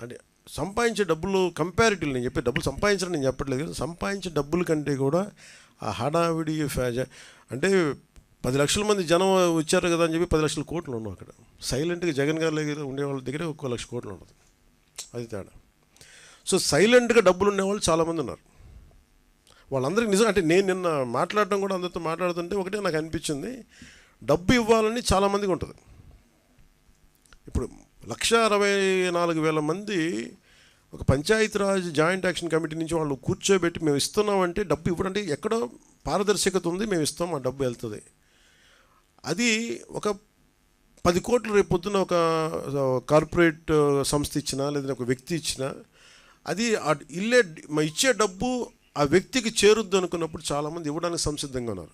అంటే సంపాదించే డబ్బులు కంపారిటివ్లీ, నేను చెప్పే డబ్బులు సంపాదించడం నేను చెప్పట్లేదు కదా, సంపాదించే డబ్బుల కంటే కూడా ఆ హడావిడి అంటే 10 లక్షల మంది జనం వచ్చారు కదా అని చెప్పి 10 లక్షల కోట్లు ఉన్నాం అక్కడ. సైలెంట్గా జగన్ గారి దగ్గర ఉండే వాళ్ళ దగ్గర 1 లక్ష కోట్లు ఉండదు, అది తేడా. సో సైలెంట్గా డబ్బులు ఉండేవాళ్ళు చాలామంది ఉన్నారు. వాళ్ళందరికీ నిజం అంటే నేను నిన్న మాట్లాడడం కూడా అందరితో మాట్లాడుతుంటే ఒకటే నాకు అనిపించింది, డబ్బు ఇవ్వాలని చాలామందికి ఉంటుంది. ఇప్పుడు 1,64,000 మంది ఒక పంచాయతీరాజ్ జాయింట్ యాక్షన్ కమిటీ నుంచి వాళ్ళు కూర్చోబెట్టి మేము ఇస్తున్నామంటే డబ్బు ఇవ్వడం అంటే ఎక్కడో పారదర్శకత ఉంది, మేము ఇస్తాం, ఆ డబ్బు వెళ్తుంది. అది ఒక 10 కోట్లు రేపు పొద్దున ఒక కార్పొరేట్ సంస్థ ఇచ్చినా లేదా ఒక వ్యక్తి ఇచ్చినా అది ఇచ్చే డబ్బు ఆ వ్యక్తికి చేరుద్దు అనుకున్నప్పుడు చాలామంది ఇవ్వడానికి సంసిద్ధంగా ఉన్నారు.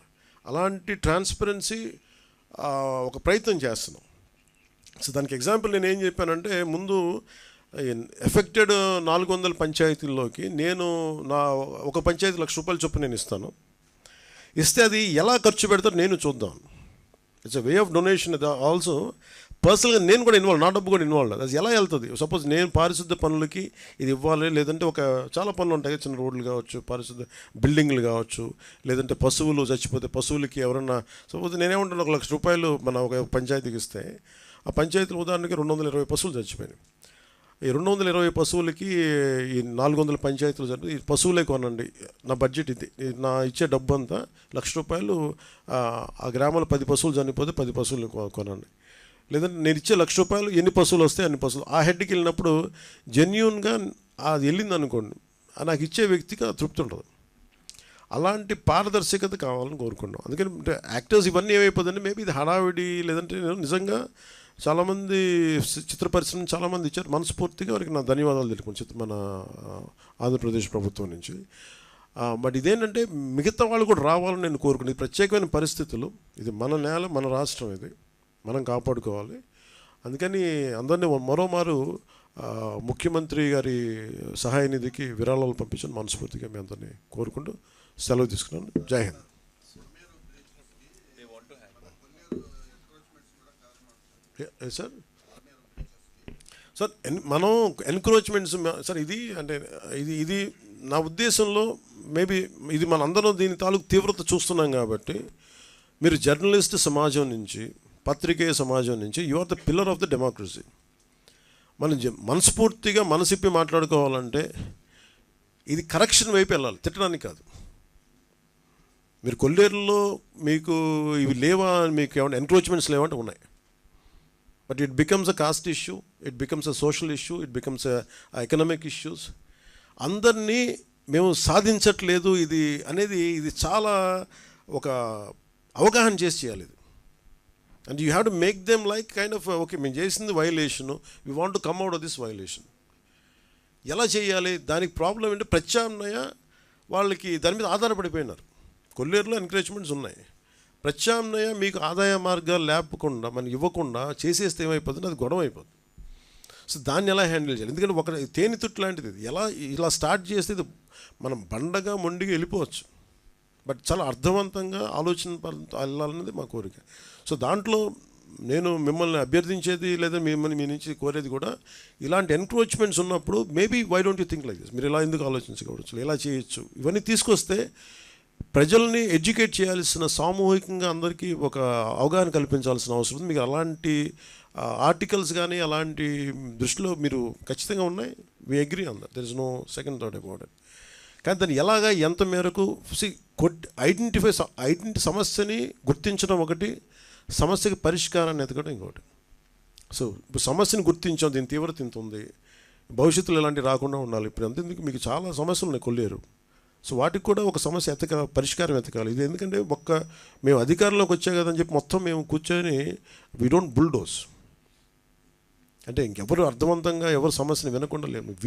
అలాంటి ట్రాన్స్పరెన్సీ ఒక ప్రయత్నం చేస్తున్నాం. సో దానికి ఎగ్జాంపుల్ నేను ఏం చెప్పానంటే, ముందు ఎఫెక్టెడ్ 400 పంచాయతీల్లోకి నేను ఒక పంచాయతీ ₹1,00,000 చొప్పున నేను ఇస్తే అది ఎలా ఖర్చు పెడతారో నేను చూద్దాం. It's a way of donation. Also పర్సనల్గా నేను కూడా ఇన్వాల్వ్, నా డబ్బు కూడా ఇన్వాల్వ్. అది ఎలా వెళ్తుంది? సపోజ్ నేను పారిశుద్ధ పనులకి ఇది ఇవ్వాలి, లేదంటే చాలా పనులు ఉంటాయి, చిన్న రోడ్లు కావచ్చు, పారిశుద్ధ బిల్డింగ్లు కావచ్చు, లేదంటే పశువులు చచ్చిపోతే పశువులకి ఎవరన్నా, సపోజ్ నేనేమంటాను ₹1,00,000 మన ఒక పంచాయతీకి ఇస్తే ఆ పంచాయతీలు ఉదాహరణకి 220 పశువులు చచ్చిపోయినాయి. ఈ 220 పశువులకి ఈ 400 పంచాయతీలు జరిపి ఈ పశువులే కొనండి, నా బడ్జెట్ ఇది, నా ఇచ్చే డబ్బు అంతా ₹1,00,000 ఆ గ్రామంలో 10 పశువులు చనిపోతే 10 పశువులు కొనండి. లేదంటే నేను ఇచ్చే ₹1,00,000 ఎన్ని పశువులు వస్తే అన్ని పశువులు. ఆ హెడ్కి వెళ్ళినప్పుడు జెన్యూన్గా అది వెళ్ళింది అనుకోండి, నాకు ఇచ్చే వ్యక్తికి తృప్తి ఉంటుంది. అలాంటి పారదర్శకత కావాలని కోరుకున్నాం. అందుకని యాక్టర్స్ ఇవన్నీ ఏమైపోతుందంటే మేబీ ఇది హడావిడి, లేదంటే నిజంగా చాలామంది చిత్ర పరిశ్రమ చాలామంది ఇచ్చారు, మనస్ఫూర్తిగా వారికి నా ధన్యవాదాలు తెలుపుకుంటాను మన ఆంధ్రప్రదేశ్ ప్రభుత్వం నుంచి. బట్ ఇదేంటంటే మిగతా వాళ్ళు కూడా రావాలని నేను కోరుకున్నాను. ఇది ప్రత్యేకమైన పరిస్థితులు, ఇది మన నేల, మన రాష్ట్రం, ఇది మనం కాపాడుకోవాలి. అందుకని అందరినీ మరోమారు ముఖ్యమంత్రి గారి సహాయ నిధికి విరాళాలు పంపించని మనస్ఫూర్తిగా మీ అందరినీ కోరుకుంటూ సెలవు తీసుకున్నాను. జై హింద్. సార్ మనం ఎన్క్రోచ్మెంట్స్ సార్ ఇది అంటే ఇది నా ఉద్దేశంలో మేబీ ఇది మనందరం దీని తాలూకు తీవ్రత చూస్తున్నాం కాబట్టి, మీరు జర్నలిస్ట్ సమాజం నుంచి, పత్రికేయ సమాజం నుంచి, you are the pillar of the democracy. మనం మనస్ఫూర్తిగా మనసిప్పి మాట్లాడుకోవాలంటే ఇది కరెక్షన్ వైపు వెళ్ళాలి, తిట్టడానికి కాదు. మీరు కొల్లేరులో మీకు ఇవి లేవా, మీకు ఏమైనా ఎన్క్రోచ్మెంట్స్ లేవంటే ఉన్నాయి. But it becomes a cost issue, it becomes a social issue, it becomes economic issues. అందరినీ మేము సాధించట్లేదు ఇది అనేది, ఇది చాలా ఒక అవగాహన చేసి చేయాలి ఇది. And you have to make them like kind of okay, మేము చేసింది violation, we want to come out of this violation. ఎలా చేయాలి? దానికి ప్రాబ్లం ఏంటంటే ప్రత్యామ్నాయ వాళ్ళకి దాని మీద ఆధారపడిపోయినారు. కొల్లేరులో ఎంకరేజ్మెంట్స్ ఉన్నాయి, ప్రత్యామ్నాయ మీకు ఆదాయ మార్గాలు లేపకుండా మనం ఇవ్వకుండా చేసేస్తే ఏమైపోతుంది, అది గొడవ అయిపోతుంది. సో దాన్ని ఎలా హ్యాండిల్ చేయాలి? ఎందుకంటే ఒక తేనెతుట్టు లాంటిది, ఇలా స్టార్ట్ చేస్తే ఇది మనం బండగా మొండిగా వెళ్ళిపోవచ్చు, బట్ చాలా అర్థవంతంగా ఆలోచన వెళ్ళాలన్నది మా కోరిక. సో దాంట్లో నేను మిమ్మల్ని అభ్యర్థించేది లేదా మిమ్మల్ని మీ నుంచి కోరేది కూడా, ఇలాంటి ఎన్క్రోచ్మెంట్స్ ఉన్నప్పుడు maybe why don't you think like this, మీరు ఇలా ఎందుకు ఆలోచించకూడదు, ఎలా చేయొచ్చు, ఇవన్నీ తీసుకొస్తే ప్రజల్ని ఎడ్యుకేట్ చేయాల్సిన, సామూహికంగా అందరికీ ఒక అవగాహన కల్పించాల్సిన అవసరం ఉంది. మీకు అలాంటి ఆర్టికల్స్ కానీ అలాంటి దృష్టిలో మీరు ఖచ్చితంగా ఉన్నాయి. We agree on that, there is no second thought about it. కానీ దాన్ని ఎలాగా ఎంత మేరకు సమస్యని గుర్తించడం ఒకటి, సమస్యకి పరిష్కారాన్ని ఎతకడం ఇంకోటి. సో ఇప్పుడు సమస్యని గుర్తించాం, దీని తీవ్రత ఇంత ఉంది, భవిష్యత్తులో ఇలాంటివి రాకుండా ఉండాలి. ఇప్పుడు అంతేందుకు మీకు చాలా సమస్యలు ఉన్నాయి కొల్లేరు. సో వాటికి కూడా ఒక సమస్య పరిష్కారం ఎతకాలి. ఇది ఎందుకంటే మేము అధికారంలోకి వచ్చా కదని చెప్పి మొత్తం మేము కూర్చొని వీ డోంట్ బుల్డోస్, అంటే ఇంకెవరు అర్థవంతంగా ఎవరు సమస్యని వినకుండా లేము.